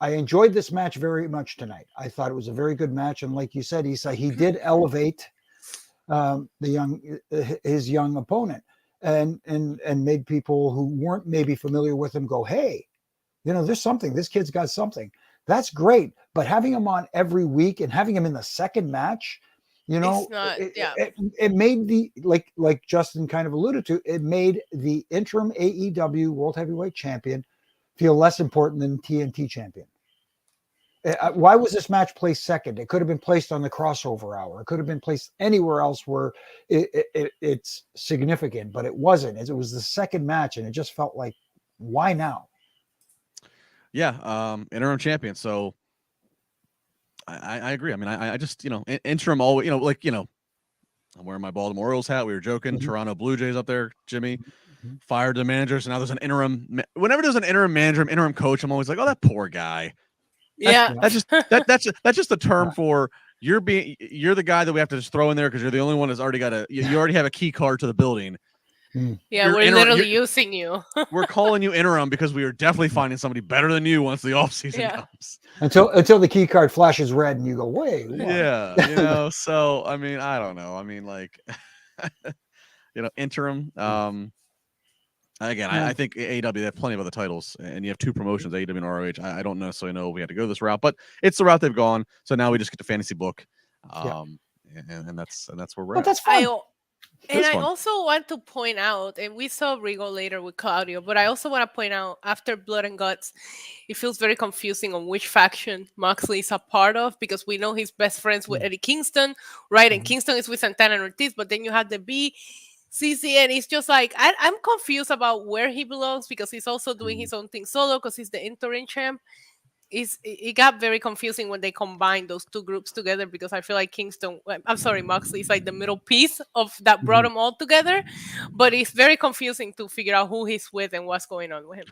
I enjoyed this match very much tonight. I thought it was a very good match, and like you said, Issa, he did elevate his young opponent, and made people who weren't maybe familiar with him go, hey, there's something. This kid's got something. That's great. But having him on every week and having him in the second match, You know, It's not, yeah. it made the like Justin kind of alluded to. It made the interim AEW World Heavyweight Champion feel less important than TNT Champion. Why was this match placed second? It could have been placed on the crossover hour. It could have been placed anywhere else where it's significant, but it wasn't. It was the second match, and it just felt like, why now? Yeah, interim champion. So I agree. I mean, I just, interim always, I'm wearing my Baltimore Orioles hat. We were joking. Mhm. Toronto Blue Jays up there, Jimmy. Mhm. Fired the manager. So now there's an interim. Whenever there's an interim manager, interim coach, I'm always like, oh, that poor guy. Yeah. That's just a term for you're the guy that we have to just throw in there because you're the only one that's already got you already have a key card to the building. Yeah, we're literally using you. We're calling you interim because we are definitely finding somebody better than you once the offseason comes. Until the key card flashes red and you go, wait. What? Yeah, so I mean, I don't know. I mean, like, interim. Again, I think AEW, they have plenty of other titles, and you have two promotions, AEW and ROH. I don't necessarily know if we had to go this route, but it's the route they've gone. So now we just get to fantasy book, and that's where we're at. That's fine. I also want to point out, and we saw Regal later with Claudio, but I also want to point out, after Blood and Guts, it feels very confusing on which faction Moxley is a part of, because we know he's best friends with Eddie Kingston, right? And Kingston is with Santana and Ortiz, but then you have the BCC, and it's just like, I'm confused about where he belongs, because he's also doing his own thing solo, because he's the interim champ. It got very confusing when they combined those two groups together, because I feel like Moxley is like the middle piece of that brought them all together, but it's very confusing to figure out who he's with and what's going on with him.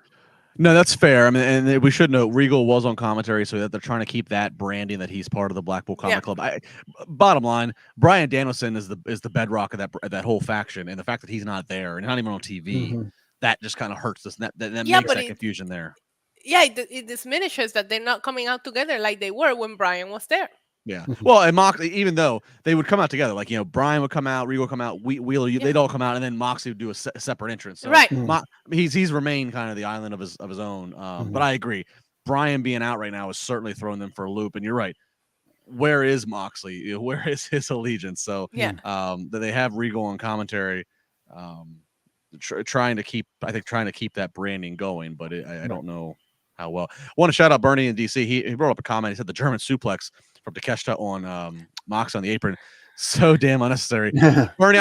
No, that's fair. I mean, and we should note Regal was on commentary, so that they're trying to keep that branding that he's part of the Blackpool Comic Club. Bottom line, Bryan Danielson is the bedrock of that whole faction, and the fact that he's not there and not even on TV, that just kind of hurts us. That makes that confusion there. Yeah, it diminishes that they're not coming out together like they were when Bryan was there. Yeah. Well, and Moxley, even though they would come out together, like, Bryan would come out, Regal would come out, Wheeler, they'd all come out, and then Moxley would do a separate entrance. So right. He's remained kind of the island of his own. But I agree. Bryan being out right now is certainly throwing them for a loop. And you're right. Where is Moxley? Where is his allegiance? So that they have Regal on commentary, trying to keep that branding going. But I don't know how well. I want to shout out Bernie in DC. He brought up a comment. He said the German suplex from Takeshita on Mox on the apron, so damn unnecessary. Bernie,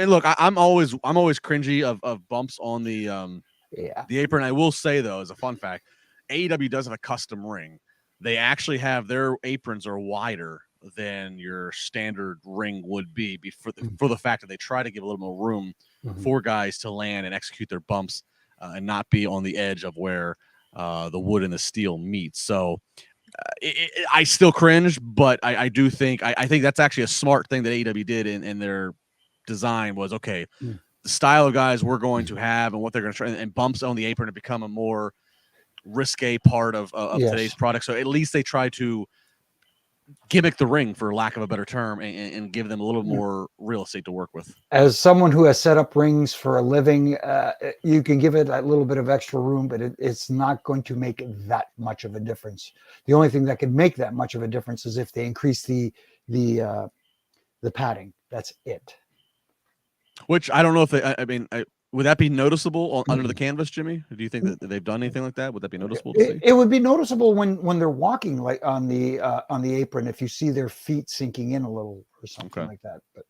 look, I'm always cringy of bumps on the apron. I will say though, as a fun fact, AEW does have a custom ring. They actually have their aprons are wider than your standard ring would be for the fact that they try to give a little more room for guys to land and execute their bumps and not be on the edge of where the wood and the steel meet. So I still cringe, but I do think I think that's actually a smart thing that AEW did in their design was, okay, the style of guys we're going to have and what they're going to try, and bumps on the apron to become a more risque part of today's product. So at least they try to gimmick the ring, for lack of a better term, and give them a little more real estate to work with. As someone who has set up rings for a living, you can give it a little bit of extra room, but it's not going to make that much of a difference. The only thing that can make that much of a difference is if they increase the padding. That's it. Which I don't know if would that be noticeable under the canvas, Jimmy? Do you think that they've done anything like that? Would that be noticeable to see? It would be noticeable when they're walking, like on the apron, if you see their feet sinking in a little or something like that. But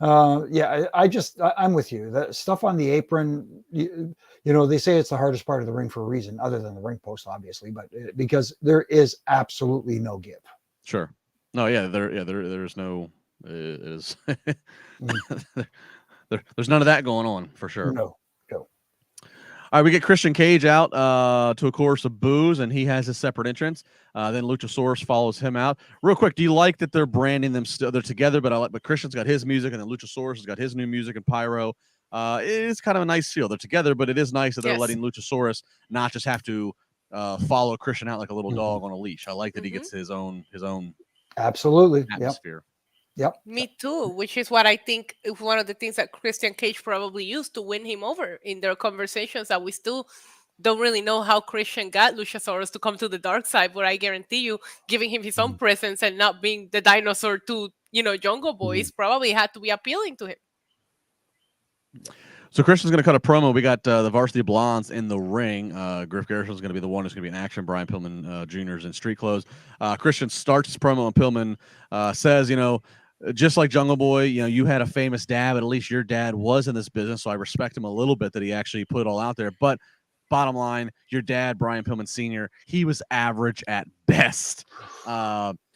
I'm with you. The stuff on the apron, they say it's the hardest part of the ring for a reason, other than the ring post, obviously, but because there is absolutely no give. Sure. No, there's no. It is. There's none of that going on for sure. No. All right, we get Christian Cage out to a chorus of boos, and he has his separate entrance. Then Luchasaurus follows him out. Real quick, do you like that they're branding them still? They're together, but Christian's got his music, and then Luchasaurus has got his new music and pyro. It is kind of a nice feel. They're together, but it is nice that they're letting Luchasaurus not just have to follow Christian out like a little dog on a leash. I like that he gets his own absolutely atmosphere. Yep. Me too, which is what I think is one of the things that Christian Cage probably used to win him over in their conversations, that we still don't really know how Christian got Luchasaurus to come to the dark side, but I guarantee you, giving him his own presence and not being the dinosaur to Jungle Boys probably had to be appealing to him. So Christian's going to cut a promo. We got the Varsity Blondes in the ring. Griff Garrison's going to be the one who's going to be in action. Brian Pillman Jr. is in street clothes. Christian starts his promo, and Pillman says, just like Jungle Boy, you had a famous dad, but at least your dad was in this business, so I respect him a little bit that he actually put it all out there. But bottom line, your dad, Brian Pillman Sr., he was average at best.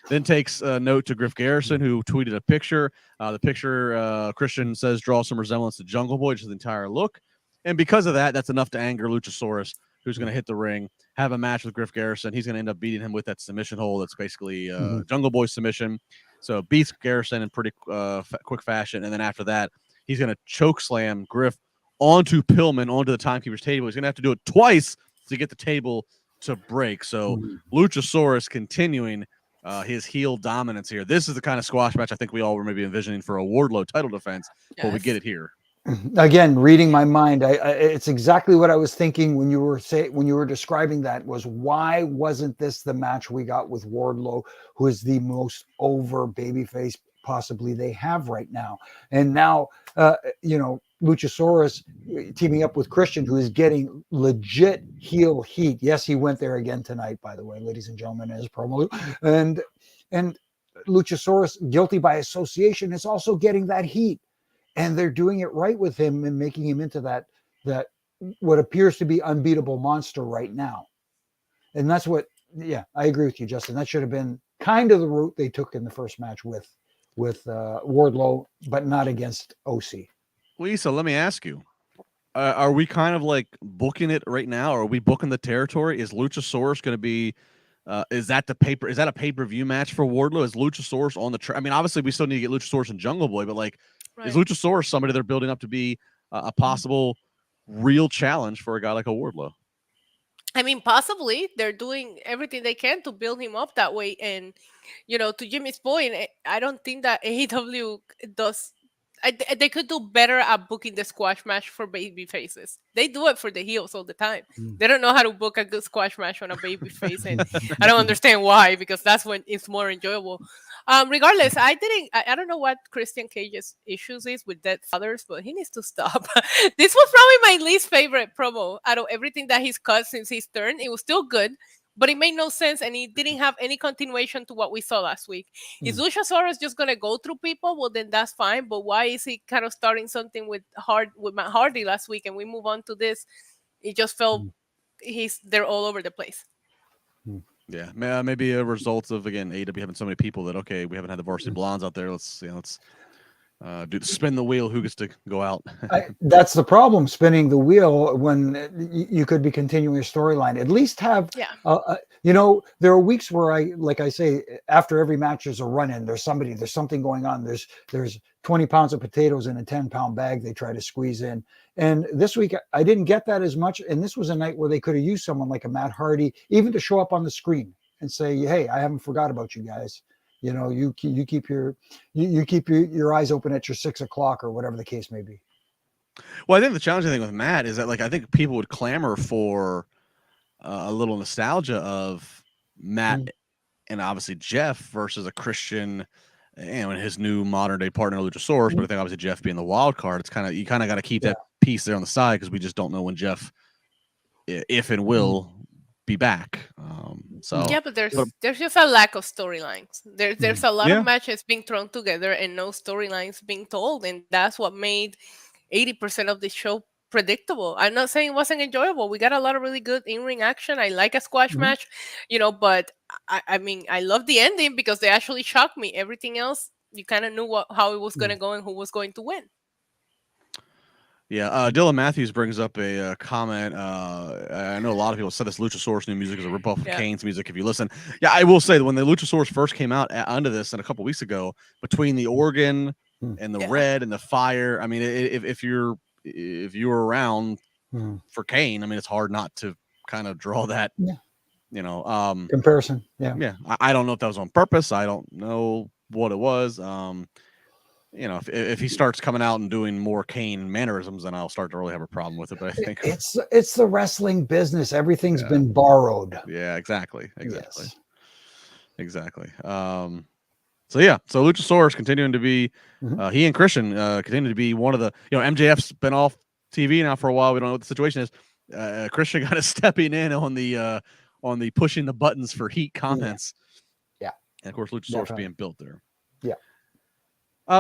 Then takes a note to Griff Garrison, who tweeted a picture. The picture, Christian says, draws some resemblance to Jungle Boy, just the entire look. And because of that, that's enough to anger Luchasaurus, who's going to hit the ring, have a match with Griff Garrison. He's going to end up beating him with that submission hold. That's basically Jungle Boy submission. So beats Garrison in pretty quick fashion. And then after that, he's going to choke slam Griff onto Pillman, onto the timekeeper's table. He's going to have to do it twice to get the table to break. So Luchasaurus continuing his heel dominance here. This is the kind of squash match I think we all were maybe envisioning for a Wardlow title defense, but we get it here. Again, reading my mind, it's exactly what I was thinking when you were describing that. Was why wasn't this the match we got with Wardlow, who is the most over babyface possibly they have right now? And now, Luchasaurus teaming up with Christian, who is getting legit heel heat. Yes, he went there again tonight, by the way, ladies and gentlemen, as promo. And Luchasaurus, guilty by association, is also getting that heat. And they're doing it right with him and making him into that what appears to be unbeatable monster right now. And that's what, I agree with you, Justin. That should have been kind of the route they took in the first match with Wardlow, but not against OC. Lisa, let me ask you, are we kind of like booking it right now? Are we booking the territory? Is Luchasaurus going to be, is that a pay-per-view match for Wardlow? Is Luchasaurus on the track? I mean, obviously we still need to get Luchasaurus and Jungle Boy, but like, is Luchasaurus somebody they're building up to be a possible real challenge for a guy like a Wardlow? I mean, possibly they're doing everything they can to build him up that way. And, to Jimmy's point, I don't think that AEW does. They could do better at booking the squash match for baby faces. They do it for the heels all the time. They don't know how to book a good squash match on a baby face, and I don't understand why, because that's when it's more enjoyable. Regardless, I don't know what Christian Cage's issues is with dead fathers, but he needs to stop. This was probably my least favorite promo out of everything that he's cut since his turn. It was still good, but it made no sense, and it didn't have any continuation to what we saw last week. Is Luchasaurus just going to go through people? Well, then that's fine, but why is he kind of starting something with Matt Hardy last week, and we move on to this? It just felt they're all over the place. Yeah, maybe a result of, again, AEW having so many people that, okay, we haven't had the Varsity Blondes out there. Let's spin the wheel. Who gets to go out? That's the problem, spinning the wheel when you could be continuing a storyline. At least have, there are weeks where like I say, after every match there's a run-in. There's something going on. There's 20 pounds of potatoes in a 10-pound bag they try to squeeze in. And this week I didn't get that as much. And this was a night where they could have used someone like a Matt Hardy, even to show up on the screen and say, hey, I haven't forgot about you guys. You keep your eyes open at your 6 o'clock or whatever the case may be. Well, I think the challenging thing with Matt is that, like, I think people would clamor for a little nostalgia of Matt and obviously Jeff versus a Christian, and his new modern day partner Luchasaurus. But I think obviously Jeff being the wild card, it's you kind of got to keep that piece there on the side, because we just don't know when Jeff, if and will, be back. But there's just a lack of storylines. There's a lot of matches being thrown together and no storylines being told, and that's what made 80% of the show predictable. I'm not saying it wasn't enjoyable. We got a lot of really good in-ring action. I like a squash match, but I mean, I love the ending because they actually shocked me. Everything else, you kind of knew how it was going to go and who was going to win. Yeah, Dylan Matthews brings up a comment. I know a lot of people said this Luchasaurus new music is a ripoff of Kane's music. If you listen, I will say that when the Luchasaurus first came out under this, and a couple weeks ago, between the organ and the red and the fire, I mean, if you were around for Kane, I mean, it's hard not to kind of draw that, comparison. I don't know if that was on purpose. I don't know what it was. If he starts coming out and doing more Kane mannerisms, then I'll start to really have a problem with it. But I think it's the wrestling business. Everything's been borrowed. Yeah, exactly. Yes. Exactly. So yeah, so Luchasaurus continuing to be, Mhm. he and Christian continue to be one of the, MJF's been off TV now for a while. We don't know what the situation is. Christian kind of stepping in on the pushing the buttons for heat comments. Yeah. And of course, Luchasaurus Definitely. being built there. Yeah.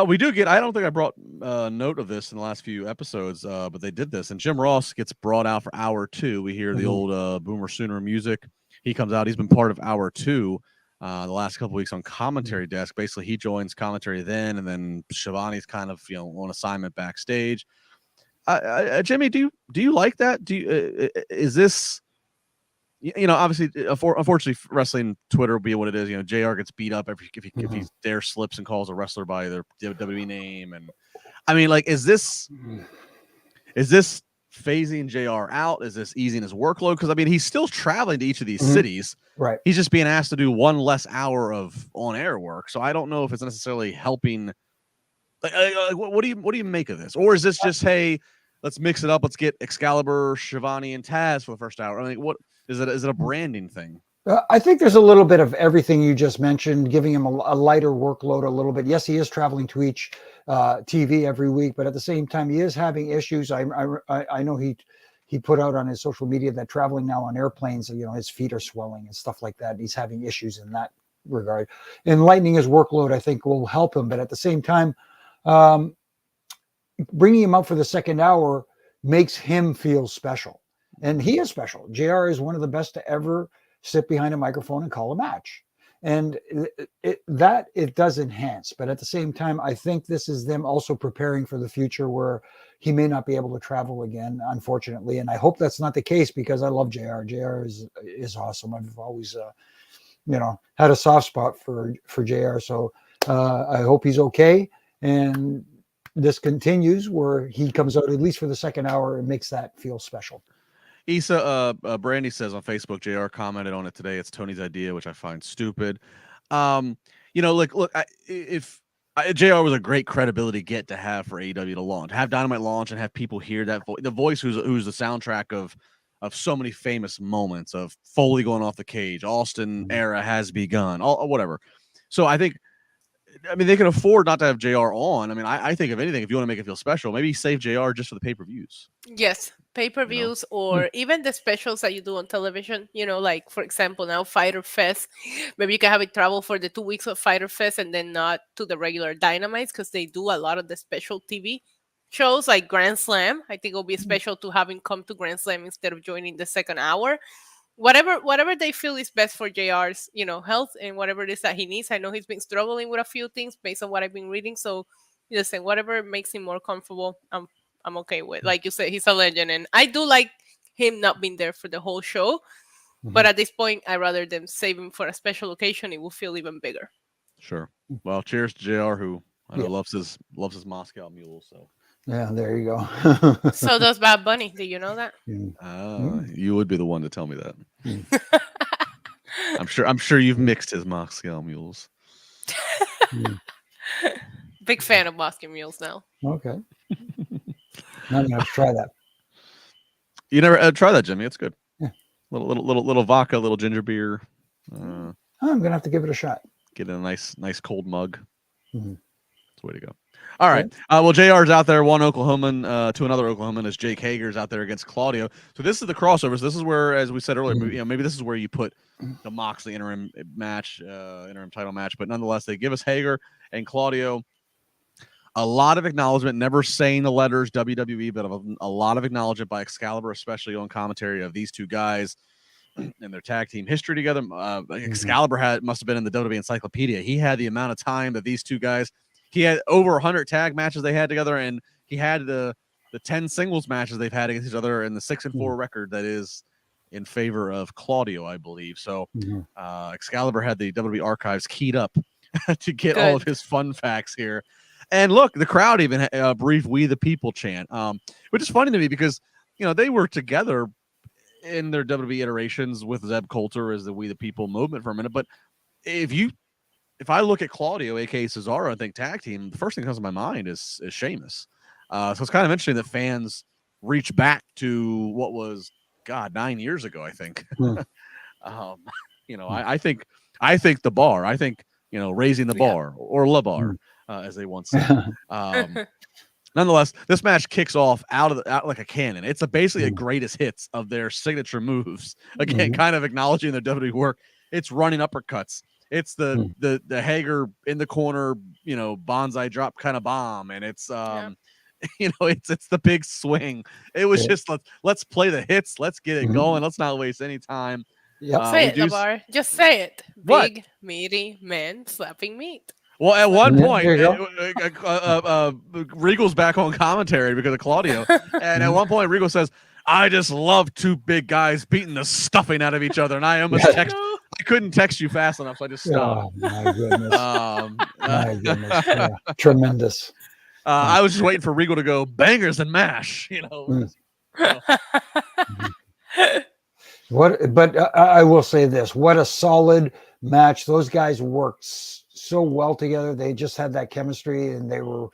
We do get, I don't think I brought note of this in the last few episodes, but they did this. And Jim Ross gets brought out for hour 2. We hear the old Boomer Sooner music. He comes out. He's been part of hour 2 the last couple weeks on commentary desk. Basically, he joins commentary then, and then Shivani's kind of, on assignment backstage. Jimmy, do you like that? Is this, obviously, unfortunately, wrestling Twitter will be what it is. JR gets beat up if he dare slips and calls a wrestler by their WWE name, and I mean, like, is this phasing JR out? Is this easing his workload? Because I mean, he's still traveling to each of these cities. Right. He's just being asked to do one less hour of on-air work. So I don't know if it's necessarily helping. What do you make of this? Or is this just, hey, let's mix it up. Let's get Excalibur, Shivani, and Taz for the first hour. I mean, what is it? Is it a branding thing? I think there's a little bit of everything you just mentioned, giving him a lighter workload a little bit. Yes, he is traveling to each TV every week, but at the same time, he is having issues. I know he put out on his social media that traveling now on airplanes, his feet are swelling and stuff like that. And he's having issues in that regard. And lightening his workload, I think, will help him. But at the same time, bringing him out for the second hour makes him feel special. And he is special. JR is one of the best to ever sit behind a microphone and call a match. And it does enhance. But at the same time, I think this is them also preparing for the future where he may not be able to travel again, unfortunately. And I hope that's not the case, because I love JR. JR is awesome. I've always, had a soft spot for JR. So I hope he's okay. And this continues where he comes out at least for the second hour and makes that feel special. Issa, Brandy says on Facebook, JR commented on it today. It's Tony's idea, which I find stupid. Look, if JR was a great credibility get to have for AEW to launch, have Dynamite launch, and have people hear that the voice who's the soundtrack of so many famous moments of Foley going off the cage, Austin era has begun, all whatever. So I think, they can afford not to have JR on. I think if anything, if you want to make it feel special, maybe save JR just for the pay-per-views. Yes, pay-per-views or even the specials that you do on television. Like, for example, now Fyter Fest. Maybe you can have it travel for the 2 weeks of Fyter Fest and then not to the regular Dynamites, because they do a lot of the special TV shows like Grand Slam. I think it'll be special to have him come to Grand Slam instead of joining the second hour. Whatever they feel is best for JR's, health and whatever it is that he needs. I know he's been struggling with a few things based on what I've been reading. So, listen, whatever makes him more comfortable, I'm okay with. Like you said, he's a legend, and I do like him not being there for the whole show. But at this point, I'd rather them save him for a special occasion. It will feel even bigger. Sure. Well, cheers to JR, who I know loves his Moscow Mule. So. Yeah, there you go. So does Bad Bunny. Do you know that? You would be the one to tell me that. I'm sure you've mixed his Moscow Mules. Big fan of Moscow Mules now. Okay. Now I'm gonna have to try that. You never try that, Jimmy? It's good. Yeah. Little vodka, little ginger beer. I'm gonna have to give it a shot. Get in a nice cold mug. That's the way to go. All right. Yeah. Well, JR's out there, one Oklahoman to another Oklahoman, as Jake Hager's out there against Claudio. So this is the crossovers. This is where, as we said earlier, maybe this is where you put the Moxley interim title match. But nonetheless, they give us Hager and Claudio. A lot of acknowledgement, never saying the letters WWE, but a lot of acknowledgement by Excalibur, especially on commentary, of these two guys and their tag team history together. Excalibur must have been in the WWE encyclopedia. He had the amount of time that these two guys. He had over 100 tag matches they had together, and he had the 10 singles matches they've had against each other, and the 6-4 record that is in favor of Claudio, I believe. So Excalibur had the WWE archives keyed up to get all of his fun facts here. And look, the crowd even breathed "We the People" chant, which is funny to me because they were together in their WWE iterations with Zeb Coulter as the "We the People" movement for a minute. But if I look at Claudio, aka Cesaro, I think tag team, the first thing that comes to my mind is Sheamus. So it's kind of interesting that fans reach back to what was 9 years ago, I think. I think the bar. I think raising the bar or LaBar, as they once said. Nonetheless, this match kicks off out like a cannon. It's basically a greatest hits of their signature moves. Again, kind of acknowledging their WWE work. It's running uppercuts. It's the Hager in the corner, bonsai drop kind of bomb, and it's it's the big swing. It was just let's play the hits. Let's get it going. Let's not waste any time. Say it, LaBar. Just say it. What? Big, meaty man slapping meat. Well, at one point, Regal's back on commentary because of Claudio, and at one point, Regal says, "I just love two big guys beating the stuffing out of each other," and I almost I couldn't text you fast enough, so I just stopped. Oh my goodness! My goodness! Yeah. Tremendous. I was just waiting for Regal to go bangers and mash, What? But I will say this: what a solid match! Those guys worked so well together. They just had that chemistry, and they were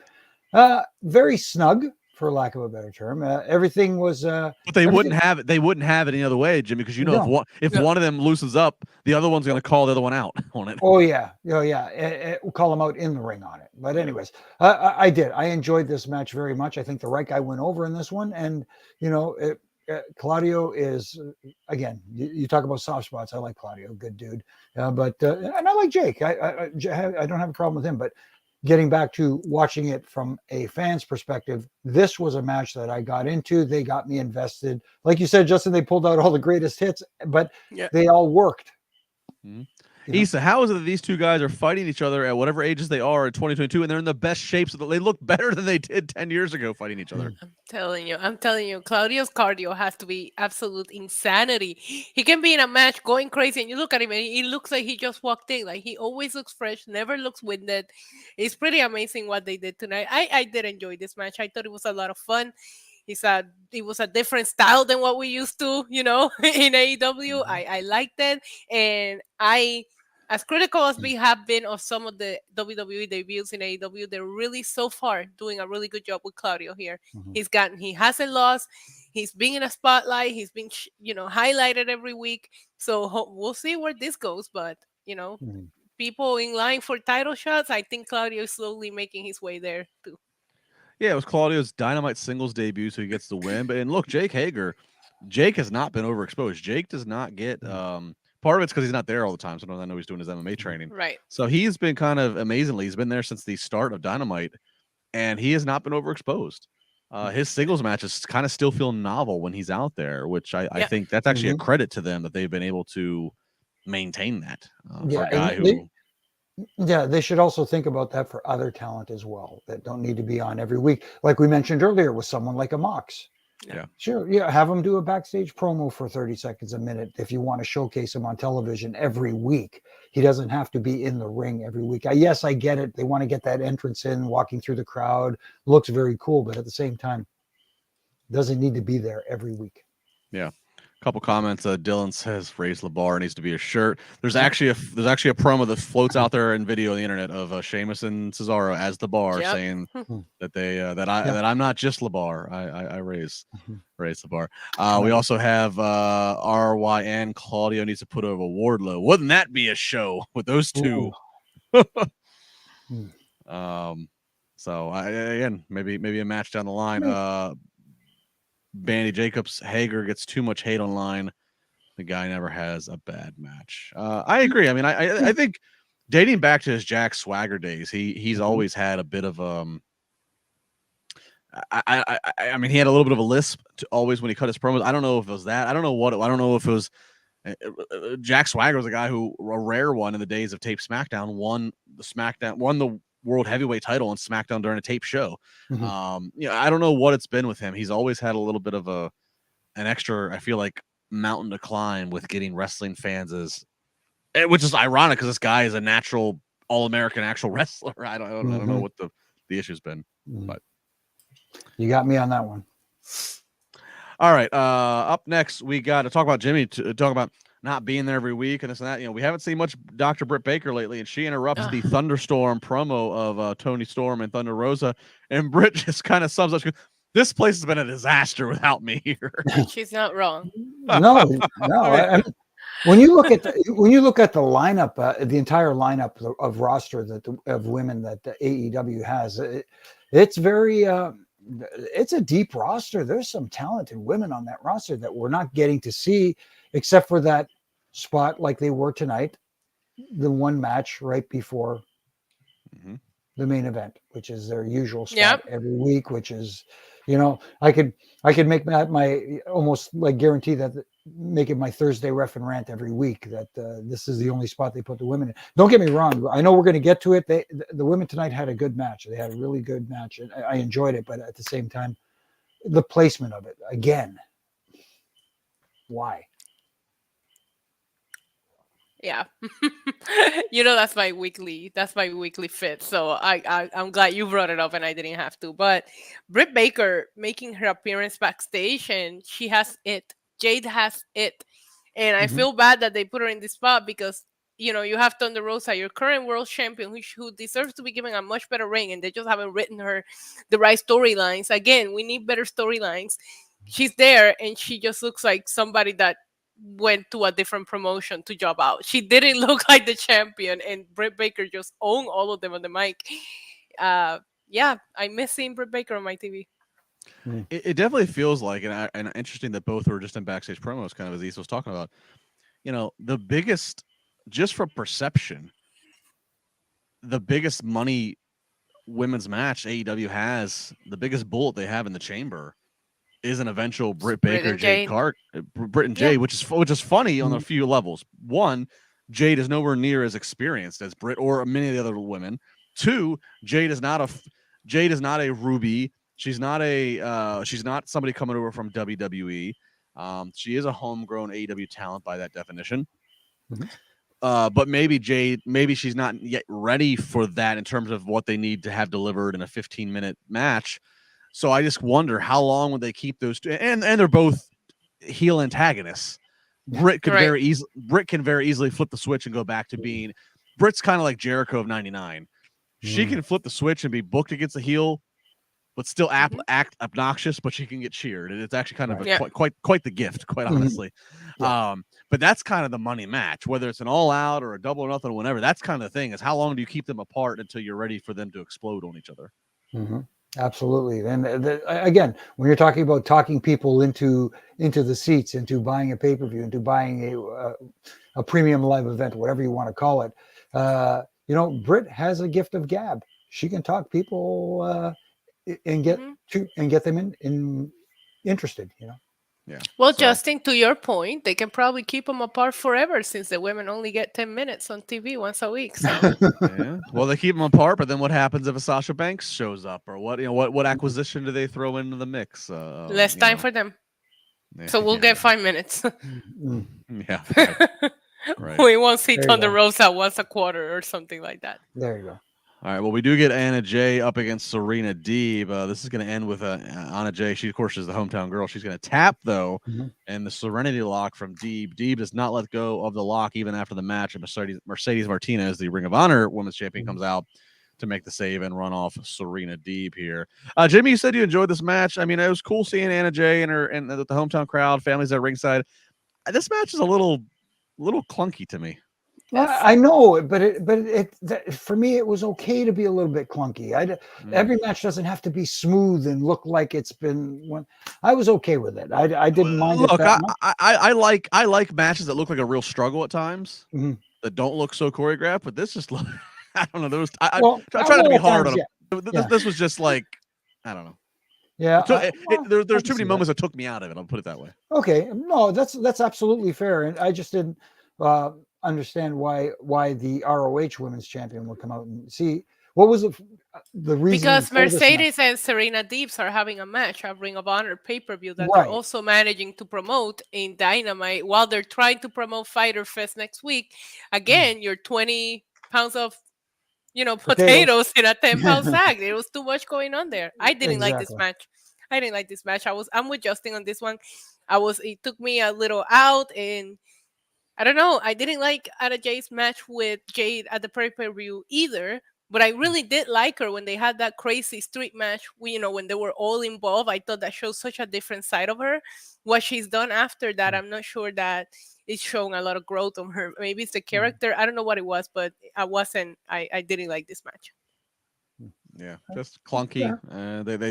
very snug, for lack of a better term. Everything was. But they wouldn't have it. They wouldn't have it any other way, Jimmy, because if one of them loosens up, the other one's going to call the other one out on it. Oh yeah. We'll call them out in the ring on it. But anyways, I did. I enjoyed this match very much. I think the right guy went over in this one, and Claudio is, again, you talk about soft spots. I like Claudio, good dude. But and I like Jake. I don't have a problem with him. But getting back to watching it from a fan's perspective, this was a match that I got into. They got me invested. Like you said, Justin, they pulled out all the greatest hits, but they all worked. Mm-hmm. Issa, how is it that these two guys are fighting each other at whatever ages they are in 2022, and they're in the best shapes? They look better than they did 10 years ago fighting each other. I'm telling you, Claudio's cardio has to be absolute insanity. He can be in a match going crazy, and you look at him, and he looks like he just walked in. Like, he always looks fresh, never looks winded. It's pretty amazing what they did tonight. I did enjoy this match. I thought it was a lot of fun. It was a different style than what we used to, in AEW. I liked it, and as critical as we have been of some of the WWE debuts in AEW, they're really so far doing a really good job with Claudio here. He hasn't lost. He's been in a spotlight. He's been, highlighted every week. So we'll see where this goes. But people in line for title shots, I think Claudio is slowly making his way there too. Yeah, it was Claudio's Dynamite singles debut, so he gets the win. And look, Jake has not been overexposed. Jake does not get part of it's because he's not there all the time. Sometimes I know he's doing his MMA training. Right. So he's been kind of amazingly, he's been there since the start of Dynamite, and he has not been overexposed. His singles matches kind of still feel novel when he's out there, which I think that's actually a credit to them that they've been able to maintain that. For a guy who. They should also think about that for other talent as well that don't need to be on every week. Like we mentioned earlier with someone like a Mox. Yeah. Sure. Yeah. Have him do a backstage promo for 30 seconds a minute if you want to showcase him on television every week. He doesn't have to be in the ring every week. Yes, I get it. They want to get that entrance in, walking through the crowd. Looks very cool, but at the same time, doesn't need to be there every week. Yeah. Couple comments. Dylan says Raise LaBar needs to be a shirt. There's actually a promo that floats out there in video on the internet of Sheamus and Cesaro as the bar saying that they that I'm not just LaBar. I raise LaBar. We also have RYN Claudio needs to put over Wardlow. Wouldn't that be a show with those two? So again, maybe a match down the line. Bandy Jacobs, Hager gets too much hate online. The guy never has a bad match. I agree. I mean, I think dating back to his Jack Swagger days, he's always had a bit of I mean, he had a little bit of a lisp always when he cut his promos. I don't know if it was that. I don't know if it was Jack Swagger was a guy who, a rare one in the days of tape SmackDown, won the World Heavyweight title on SmackDown during a tape show. I don't know what it's been with him. He's always had a little bit of an extra, I feel like, mountain to climb with getting wrestling fans, which is ironic because this guy is a natural All-American actual wrestler. I don't know what the issue's been, but you got me on that one. All right. Up next, we got to talk about Jimmy, to talk about not being there every week and this and that. We haven't seen much Dr. Brit Baker lately, and she interrupts the Thunderstorm promo of Tony Storm and Thunder Rosa, and Brit just kind of sums up, this place has been a disaster without me here. She's not wrong. No. When you look at the lineup, the entire lineup of roster of women that the AEW has, it's very it's a deep roster. There's some talented women on that roster that we're not getting to see, except for that spot like they were tonight, the one match right before the main event, which is their usual spot every week, which is, I could make that my almost like guarantee that make it my Thursday ref and rant every week that this is the only spot they put the women in. Don't get me wrong. I know we're going to get to it. The women tonight had a good match. They had a really good match and I enjoyed it. But at the same time, the placement of it again, why? Yeah. That's my weekly fit. So I'm glad you brought it up and I didn't have to. But Brit Baker making her appearance backstage and she has it. Jade has it. And I feel bad that they put her in this spot because you have Thunder Rosa, your current world champion, who deserves to be given a much better ring, and they just haven't written her the right storylines. Again, we need better storylines. She's there and she just looks like somebody that went to a different promotion to job out. She didn't look like the champion, and Britt Baker just owned all of them on the mic. I miss seeing Britt Baker on my TV. It definitely feels like, and interesting that both were just in backstage promos, kind of as Issa was talking about. The biggest, just for perception, the biggest money women's match AEW has, the biggest bullet they have in the chamber, is an eventual Britt Baker Jade Britt and Jade, which is funny on a few levels. One, Jade is nowhere near as experienced as Britt or many of the other women. Two, Jade is not a Ruby. She's not somebody coming over from WWE. She is a homegrown AEW talent by that definition. But maybe she's not yet ready for that in terms of what they need to have delivered in a 15-minute match. So I just wonder how long would they keep those two, and they're both heel antagonists. Britt can very easily flip the switch and go back to being. Britt's kind of like Jericho of '99. She can flip the switch and be booked against a heel, but still act obnoxious, but she can get cheered, and it's actually kind of quite the gift, quite honestly. But that's kind of the money match, whether it's an all out or a double or nothing, or whatever. That's kind of the thing, is how long do you keep them apart until you're ready for them to explode on each other? Absolutely. And again, when you're talking about talking people into the seats, into buying a pay-per-view, into buying a premium live event, whatever you want to call it, Britt has a gift of gab. She can talk people and get them in interested. Yeah. Well, Justin, to your point, they can probably keep them apart forever since the women only get 10 minutes on TV once a week. So. Well, they keep them apart, but then what happens if a Sasha Banks shows up, or what acquisition do they throw into the mix? Less time for them. So we'll get 5 minutes. Yeah. Right. We won't see Thunder Rosa once a quarter or something like that. There you go. All right. Well, we do get Anna Jay up against Serena Deeb. This is going to end with Anna Jay. She, of course, is the hometown girl. She's going to tap, though, and the Serenity Lock from Deeb. Deeb does not let go of the lock even after the match. And Mercedes Martinez, the Ring of Honor Women's Champion, comes out to make the save and run off Serena Deeb here. Jimmy, you said you enjoyed this match. I mean, it was cool seeing Anna Jay and the hometown crowd, families at ringside. This match is a little clunky to me. Well, I know, but for me, it was okay to be a little bit clunky. Every match doesn't have to be smooth and look like it's been. I was okay with it. I didn't mind. Look, I like matches that look like a real struggle at times, that don't look so choreographed. But this just, I don't know. I tried to be hard on it. This was just like, I don't know. Yeah, there's too many moments that took me out of it. I'll put it that way. Okay, no, that's absolutely fair, and I just didn't understand why the ROH Women's Champion would come out and see what was the reason. Because Mercedes and Serena Deeb are having a match, a Ring of Honor pay-per-view that they're also managing to promote in Dynamite while they're trying to promote Fyter Fest next week. Again, you're 20 pounds of potatoes in a 10-pound sack. There was too much going on there. I didn't like this match. I'm with Justin on this one. It took me a little out, and I don't know. I didn't like Anna Jay's match with Jade at the pay-per-view either, But I really did like her when they had that crazy street match. When they were all involved, I thought that showed such a different side of her. What she's done after that, I'm not sure that it's showing a lot of growth on her. Maybe it's the character. I don't know what it was, but I didn't like this match. Yeah, just clunky.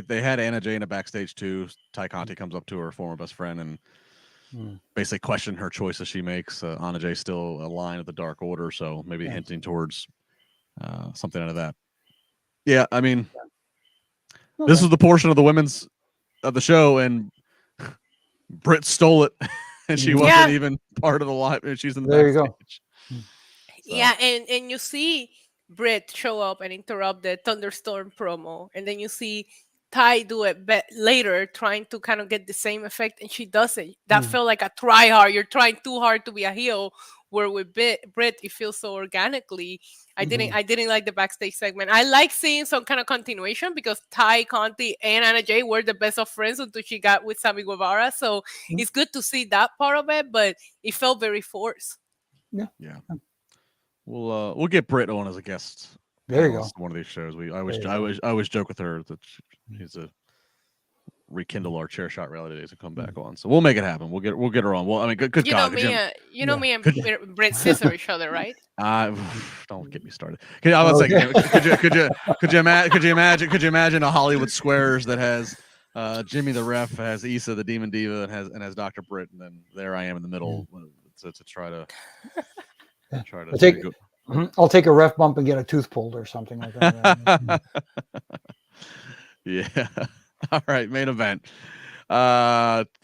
They had Anna Jay in a backstage too. Ty Conti comes up to her former best friend and basically questioned her choices she makes. Anna Jay still a line of the Dark Order, so maybe hinting towards something out of that. Yeah, I mean, this is the portion of the women's of the show, and Britt stole it, and she wasn't even part of the live. She's in the there backstage. You go. So. Yeah, and you see Britt show up and interrupt the Thunderstorm promo, and then you see Ty do it later, trying to kind of get the same effect, and she doesn't. That felt like a try hard. You're trying too hard to be a heel. Where with Britt, it feels so organically. I didn't like the backstage segment. I like seeing some kind of continuation because Ty Conti and Anna Jay were the best of friends until she got with Sammy Guevara. So it's good to see that part of it, but it felt very forced. Yeah. We'll get Britt on as a guest. There you go. One of these shows. I always joke with her that she's a rekindle our chair shot reality days and come back on. So we'll make it happen. We'll get her on. Well, I mean, good God. Me and Britt scissor each other, right? Don't get me started. I was saying, could you imagine a Hollywood Squares that has Jimmy the Ref, has Issa the Demon Diva, and has Dr. Britt, and then there I am in the middle to try to I'll take a ref bump and get a tooth pulled or something like that. Yeah. All right, main event.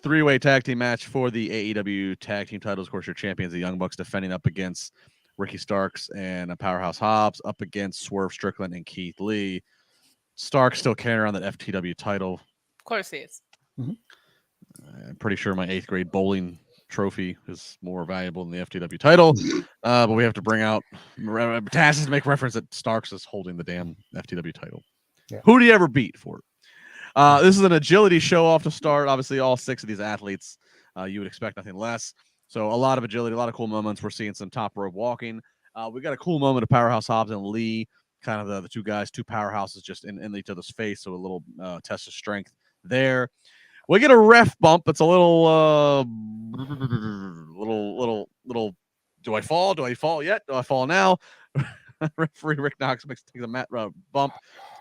Three-way tag team match for the AEW tag team titles. Of course, your champions, the Young Bucks, defending up against Ricky Starks and Powerhouse Hobbs, up against Swerve Strickland and Keith Lee. Starks still carrying around that FTW title. Of course he is. I'm pretty sure my 8th grade bowling trophy is more valuable than the FTW title. But we have to bring out Taz to make reference that Starks is holding the damn FTW title. Yeah. Who do you ever beat for it? This is an agility show off to start. Obviously, all 6 of these athletes, you would expect nothing less. So a lot of agility, a lot of cool moments. We're seeing some top rope walking. We got a cool moment of Powerhouse Hobbs and Lee, kind of the two guys, two powerhouses just in each other's face. So a little test of strength there. We get a ref bump. It's a little, do I fall? Do I fall yet? Do I fall now? Referee Rick Knox takes a bump.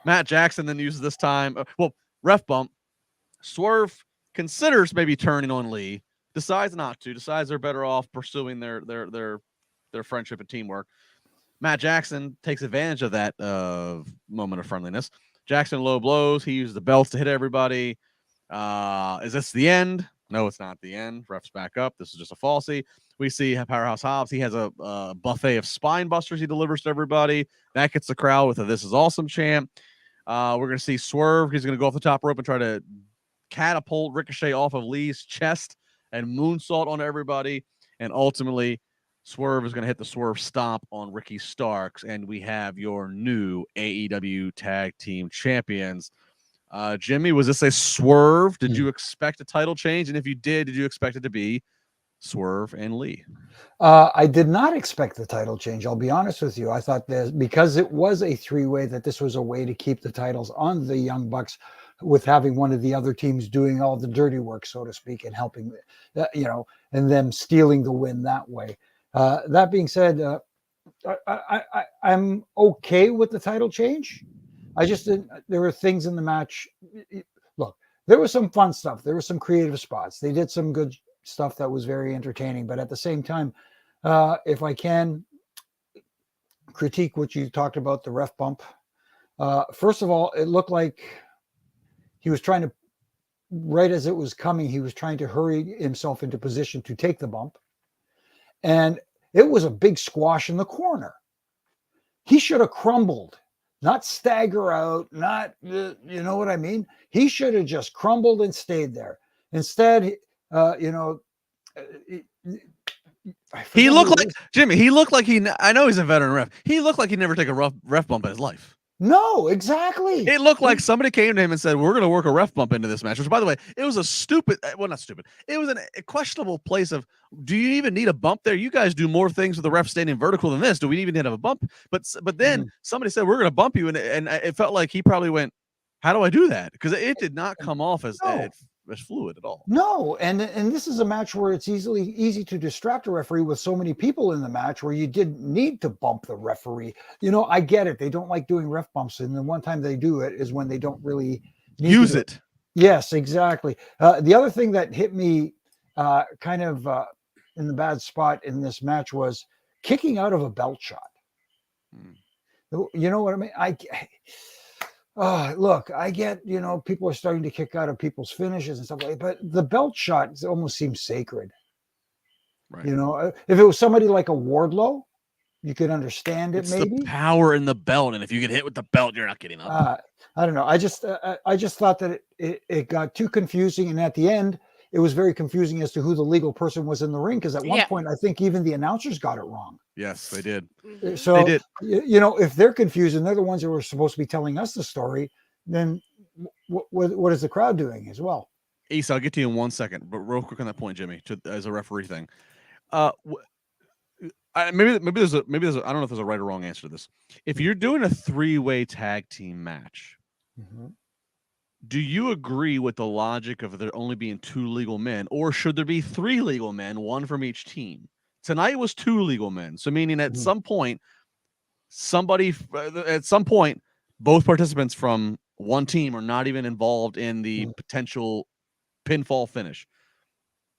Matt Jackson then uses this time. Ref bump. Swerve considers maybe turning on Lee, decides not to, decides they're better off pursuing their friendship and teamwork. Matt Jackson takes advantage of that moment of friendliness. Jackson low blows. He uses the belts to hit everybody. Is this the end? No, it's not the end. Ref's back up. This is just a falsie. We see Powerhouse Hobbs. He has a buffet of spine busters he delivers to everybody. That gets the crowd with a "This is awesome" chant. We're going to see Swerve. He's going to go off the top rope and try to catapult Ricochet off of Lee's chest and moonsault on everybody. And ultimately, Swerve is going to hit the Swerve Stomp on Ricky Starks. And we have your new AEW Tag Team Champions. Jimmy, was this a swerve? Did you expect a title change? And if you did you expect it to be Swerve and Lee? I did not expect the title change. I'll be honest with you. I thought that because it was a 3-way, that this was a way to keep the titles on the Young Bucks, with having one of the other teams doing all the dirty work, so to speak, and helping, and them stealing the win that way. That being said, I'm okay with the title change. I just didn't. There were things in the match. Look, there was some fun stuff. There were some creative spots. They did some good stuff that was very entertaining. But at the same time, if I can critique what you talked about, the ref bump. First of all, it looked like he was trying to, right as it was coming, he was trying to hurry himself into position to take the bump. And it was a big squash in the corner. He should have crumbled. Not stagger out, not, you know what I mean? He should have just crumbled and stayed there. Instead, he looked like, Jimmy, I know he's a veteran ref. He looked like he'd never take a ref bump in his life. No, exactly. It looked like somebody came to him and said, "We're going to work a ref bump into this match." Which, by the way, it was a stupid. Well, not stupid. It was a questionable place of. Do you even need a bump there? You guys do more things with the ref standing vertical than this. Do we even need to have a bump? But then somebody said, "We're going to bump you," and it felt like he probably went, "How do I do that?" Because it did not come off as fluid at all. No, and this is a match where it's easy to distract a referee with so many people in the match where you didn't need to bump the referee. I get it. They don't like doing ref bumps, and the one time they do it is when they don't really use it. Yes, exactly. The other thing that hit me kind of in the bad spot in this match was kicking out of a belt shot. You know what I mean? Look, I get, people are starting to kick out of people's finishes and stuff like that, but the belt shot almost seems sacred. Right. If it was somebody like a Wardlow, you could understand it. It's maybe the power in the belt, and if you get hit with the belt, you're not getting up. I don't know. I just thought that it got too confusing, and at the end, it was very confusing as to who the legal person was in the ring, because at one point, I think even the announcers got it wrong. Yes, they did. So they did. If they're confused and they're the ones that were supposed to be telling us the story, then what is the crowd doing as well? Ace, I'll get to you in 1 second, but real quick on that point, Jimmy, as a referee thing. Maybe there's a I don't know if there's a right or wrong answer to this. If you're doing a 3-way tag team match, do you agree with the logic of there only being 2 legal men, or should there be 3 legal men, 1 from each team? Tonight was 2 legal men, so meaning at some point, both participants from one team are not even involved in the potential pinfall finish.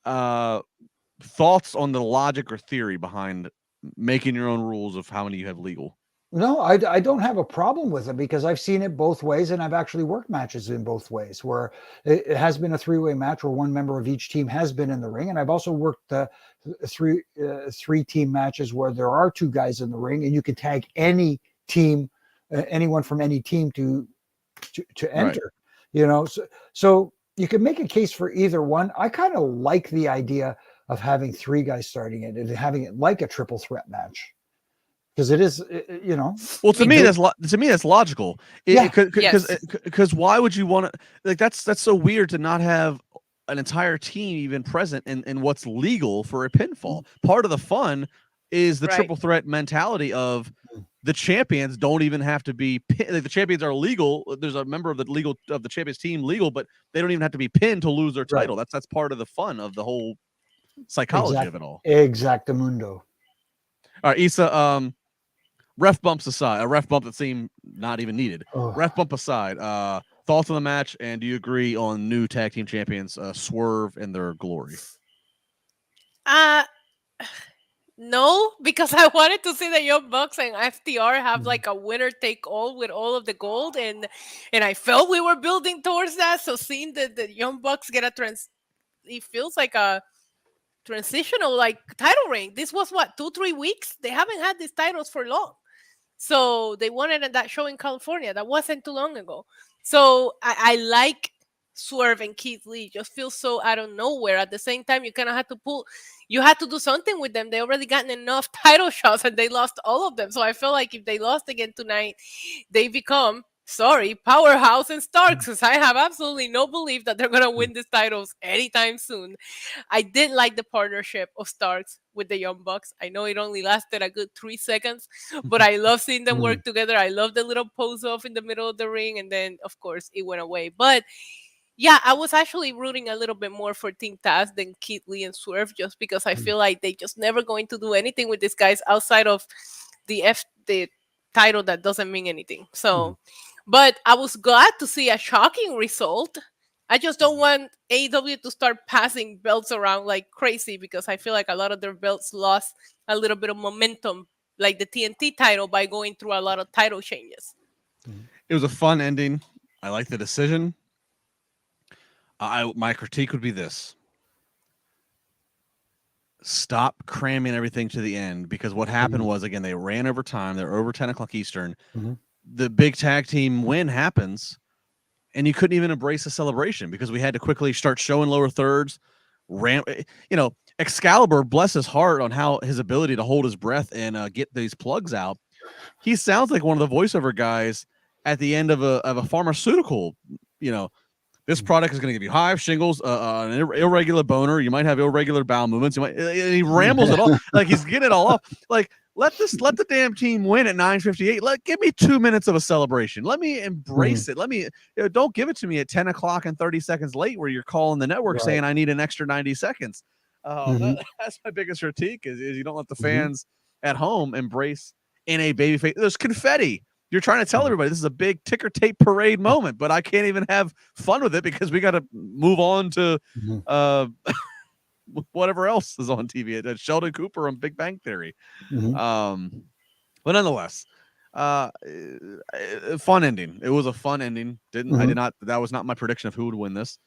Thoughts on the logic or theory behind making your own rules of how many you have legal? No, I don't have a problem with it, because I've seen it both ways, and I've actually worked matches in both ways where it has been a 3-way match where one member of each team has been in the ring, and I've also worked 3-team matches where there are 2 guys in the ring, and you can tag any team, anyone from any team to enter. Right. So you can make a case for either one. I kind of like the idea of having 3 guys starting it and having it like a triple threat match. Because it is, Well, to me that's logical. Because why would you want to? That's so weird to not have an entire team even present in what's legal for a pinfall. Part of the fun is the triple threat mentality of the champions don't even have to be the champions are legal. There's a member of the champions team legal, but they don't even have to be pinned to lose their title. Right. That's part of the fun of the whole psychology of it all. Exactamundo. All right, Issa. Ref bumps aside, a ref bump that seemed not even needed. Ref bump aside, thoughts on the match, and do you agree on new tag team champions Swerve and their glory? No, because I wanted to see the Young Bucks and FTR have like a winner take all with all of the gold, and I felt we were building towards that. So seeing the Young Bucks get it feels like a transitional like title reign. This was 2-3 weeks. They haven't had these titles for long. So they won it at that show in California. That wasn't too long ago. So I like Swerve and Keith Lee. Just feels so out of nowhere. At the same time, you kind of had to do something with them. They already gotten enough title shots and they lost all of them. So I feel like if they lost again tonight, they become Powerhouse and Starks, because I have absolutely no belief that they're going to win these titles anytime soon. I did like the partnership of Starks with the Young Bucks. I know it only lasted a good 3 seconds, but I love seeing them work together. I love the little pose off in the middle of the ring, and then, of course, it went away. But yeah, I was actually rooting a little bit more for Team Taz than Keith Lee and Swerve, just because I feel like they just never going to do anything with these guys outside of the title that doesn't mean anything. So... But I was glad to see a shocking result. I just don't want AEW to start passing belts around like crazy, because I feel like a lot of their belts lost a little bit of momentum, like the TNT title, by going through a lot of title changes. It was a fun ending. I like the decision. My critique would be this. Stop cramming everything to the end, because what happened was, again, they ran over time. They're over 10 o'clock Eastern. The big tag team win happens, and you couldn't even embrace the celebration because we had to quickly start showing lower thirds. Excalibur, bless his heart on how his ability to hold his breath and get these plugs out. He sounds like one of the voiceover guys at the end of a pharmaceutical, this product is going to give you hives, shingles, an irregular boner. You might have irregular bowel movements. He rambles it all. Like he's getting it all off. Like let the damn team win at 9:58. Give me 2 minutes of a celebration. Let me embrace it. Let me don't give it to me at 10 o'clock and 30 seconds late where you're calling the network saying I need an extra 90 seconds. That's my biggest critique is you don't let the fans at home embrace in a babyface. There's confetti. You're trying to tell everybody this is a big ticker tape parade moment, but I can't even have fun with it because we got to move on to whatever else is on TV. Sheldon Cooper on Big Bang Theory. But nonetheless, fun ending. It was a fun ending. That was not my prediction of who would win this.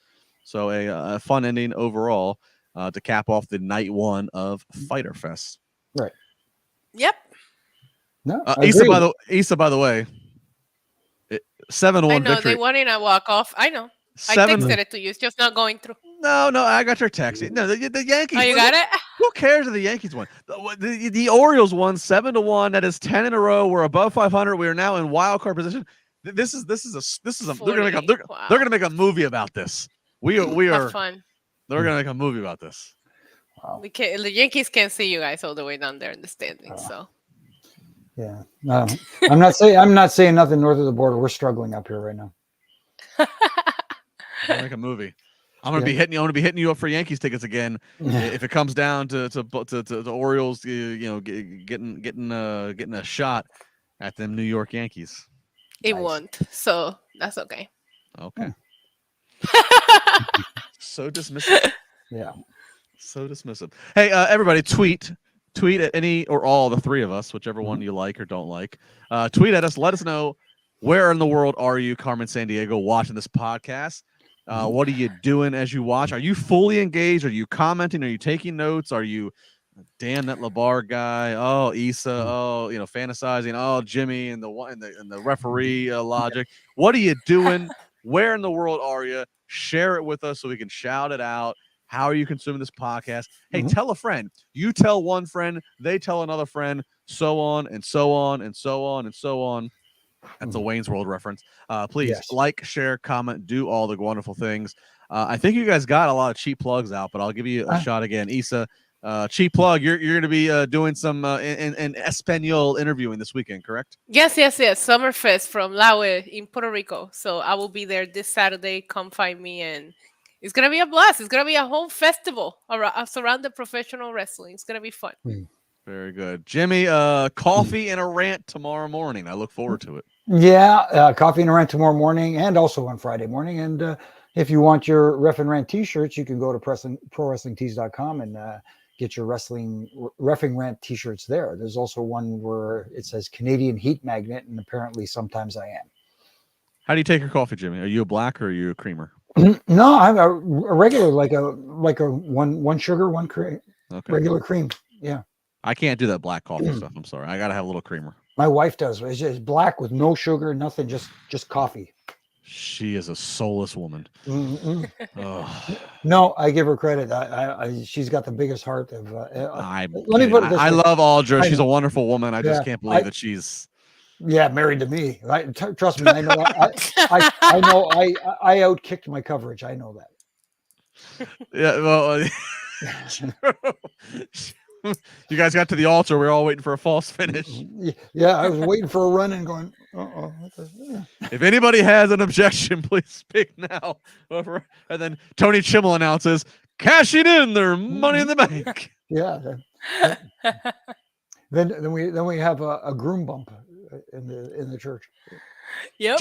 So a fun ending overall to cap off the night one of Fyter Fest. Right. Yep. No, Issa, by the way, 7-1 I know victory. they won in a walk off. I know. I texted it to you. It's just not going through. No, I got your text. No, the Yankees. Oh, you got it? Who cares if the Yankees won? The Orioles won 7-1. That is 10 in a row. We're above 500. We are now in wild card position. This is a. 40. They're gonna make a movie about this. We are fun. They're gonna make a movie about this. Wow. The Yankees can't see you guys all the way down there in the standings. So. Yeah, no, I'm not saying nothing north of the border. We're struggling up here right now. Make a movie. I'm gonna be hitting you up for Yankees tickets again if it comes down to the Orioles, getting a shot at them New York Yankees. It won't, so that's okay. Okay. So dismissive. Yeah. So dismissive. Hey, everybody, tweet at any or all the three of us, whichever one you like or don't like. Tweet at us. Let us know where in the world are you, Carmen Sandiego, watching this podcast. What are you doing as you watch? Are you fully engaged? Are you commenting? Are you taking notes? Are you, damn that LaBar guy? Oh, Issa. Oh, fantasizing. Oh, Jimmy and the referee logic. What are you doing? Where in the world are you? Share it with us so we can shout it out. How are you consuming this podcast? Hey, tell a friend. You tell one friend, they tell another friend, so on and so on and so on and so on. That's a Wayne's World reference. Please like, share, comment, do all the wonderful things. I think you guys got a lot of cheap plugs out, but I'll give you a shot again. Issa, cheap plug. You're going to be doing some in Espanol interviewing this weekend, correct? Yes. Summerfest from Laue in Puerto Rico. So I will be there this Saturday. Come find me, and it's going to be a blast. It's going to be a whole festival surrounded professional wrestling. It's going to be fun. Very good. Jimmy, coffee and a rant tomorrow morning. I look forward to it. Yeah, coffee and a rant tomorrow morning and also on Friday morning. And if you want your Ref and Rant t-shirts, you can go to ProWrestlingTees.com and get your Reffing Rant t-shirts there. There's also one where it says Canadian Heat Magnet, and apparently sometimes I am. How do you take your coffee, Jimmy? Are you a black or are you a creamer? No, I'm a regular, like a one sugar, one cream, regular cream. Yeah. I can't do that black coffee stuff. I'm sorry. I gotta have a little creamer. My wife does. It's just black with no sugar, nothing, just coffee. She is a soulless woman. No, I give her credit. She's got the biggest heart of. Let me put it this way. I love Audra. She's a wonderful woman. I just can't believe that she's. Yeah, married to me. Trust me, I know. I know. I outkicked my coverage. I know that. Yeah. Well. You guys got to the altar. We were all waiting for a false finish. Yeah, I was waiting for a run and going, If anybody has an objection, please speak now. And then Tony Chimmel announces, cashing in their Money in the Bank. Yeah. Then we have a groom bump in the church. Yep.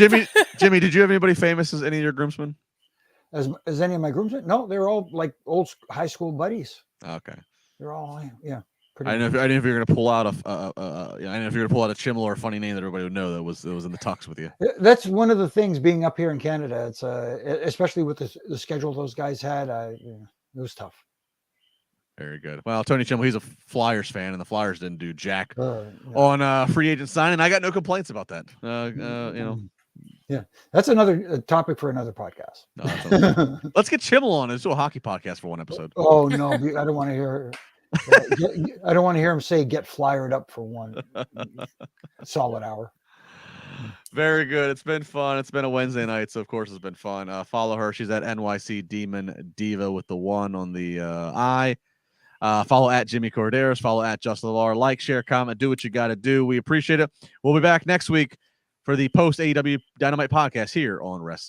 Jimmy, did you have anybody famous as any of your groomsmen? As any of my groomsmen? No, they're all like old high school buddies. Okay. They're all I don't know if you're gonna pull out I don't know if you're gonna pull out a Chimmel or a funny name that everybody would know that was in the tux with you. That's one of the things being up here in Canada. It's especially with the schedule those guys had. It was tough. Very good. Well, Tony Chimmel, he's a Flyers fan, and the Flyers didn't do jack on free agent signing. I got no complaints about that. Yeah, that's another topic for another podcast. No, let's get Chimmel on. Let's do a hockey podcast for one episode. Oh no, I don't want to hear. I don't want to hear him say "get flyered up" for one solid hour. Very good. It's been fun. It's been a Wednesday night, so of course it's been fun. Follow her. She's at NYC Demon Diva with the 1 on the I. Follow at Jimmy Korderas. Follow at Just LaBar. Like, share, comment, do what you got to do. We appreciate it. We'll be back next week for the post AEW Dynamite podcast here on Wrestling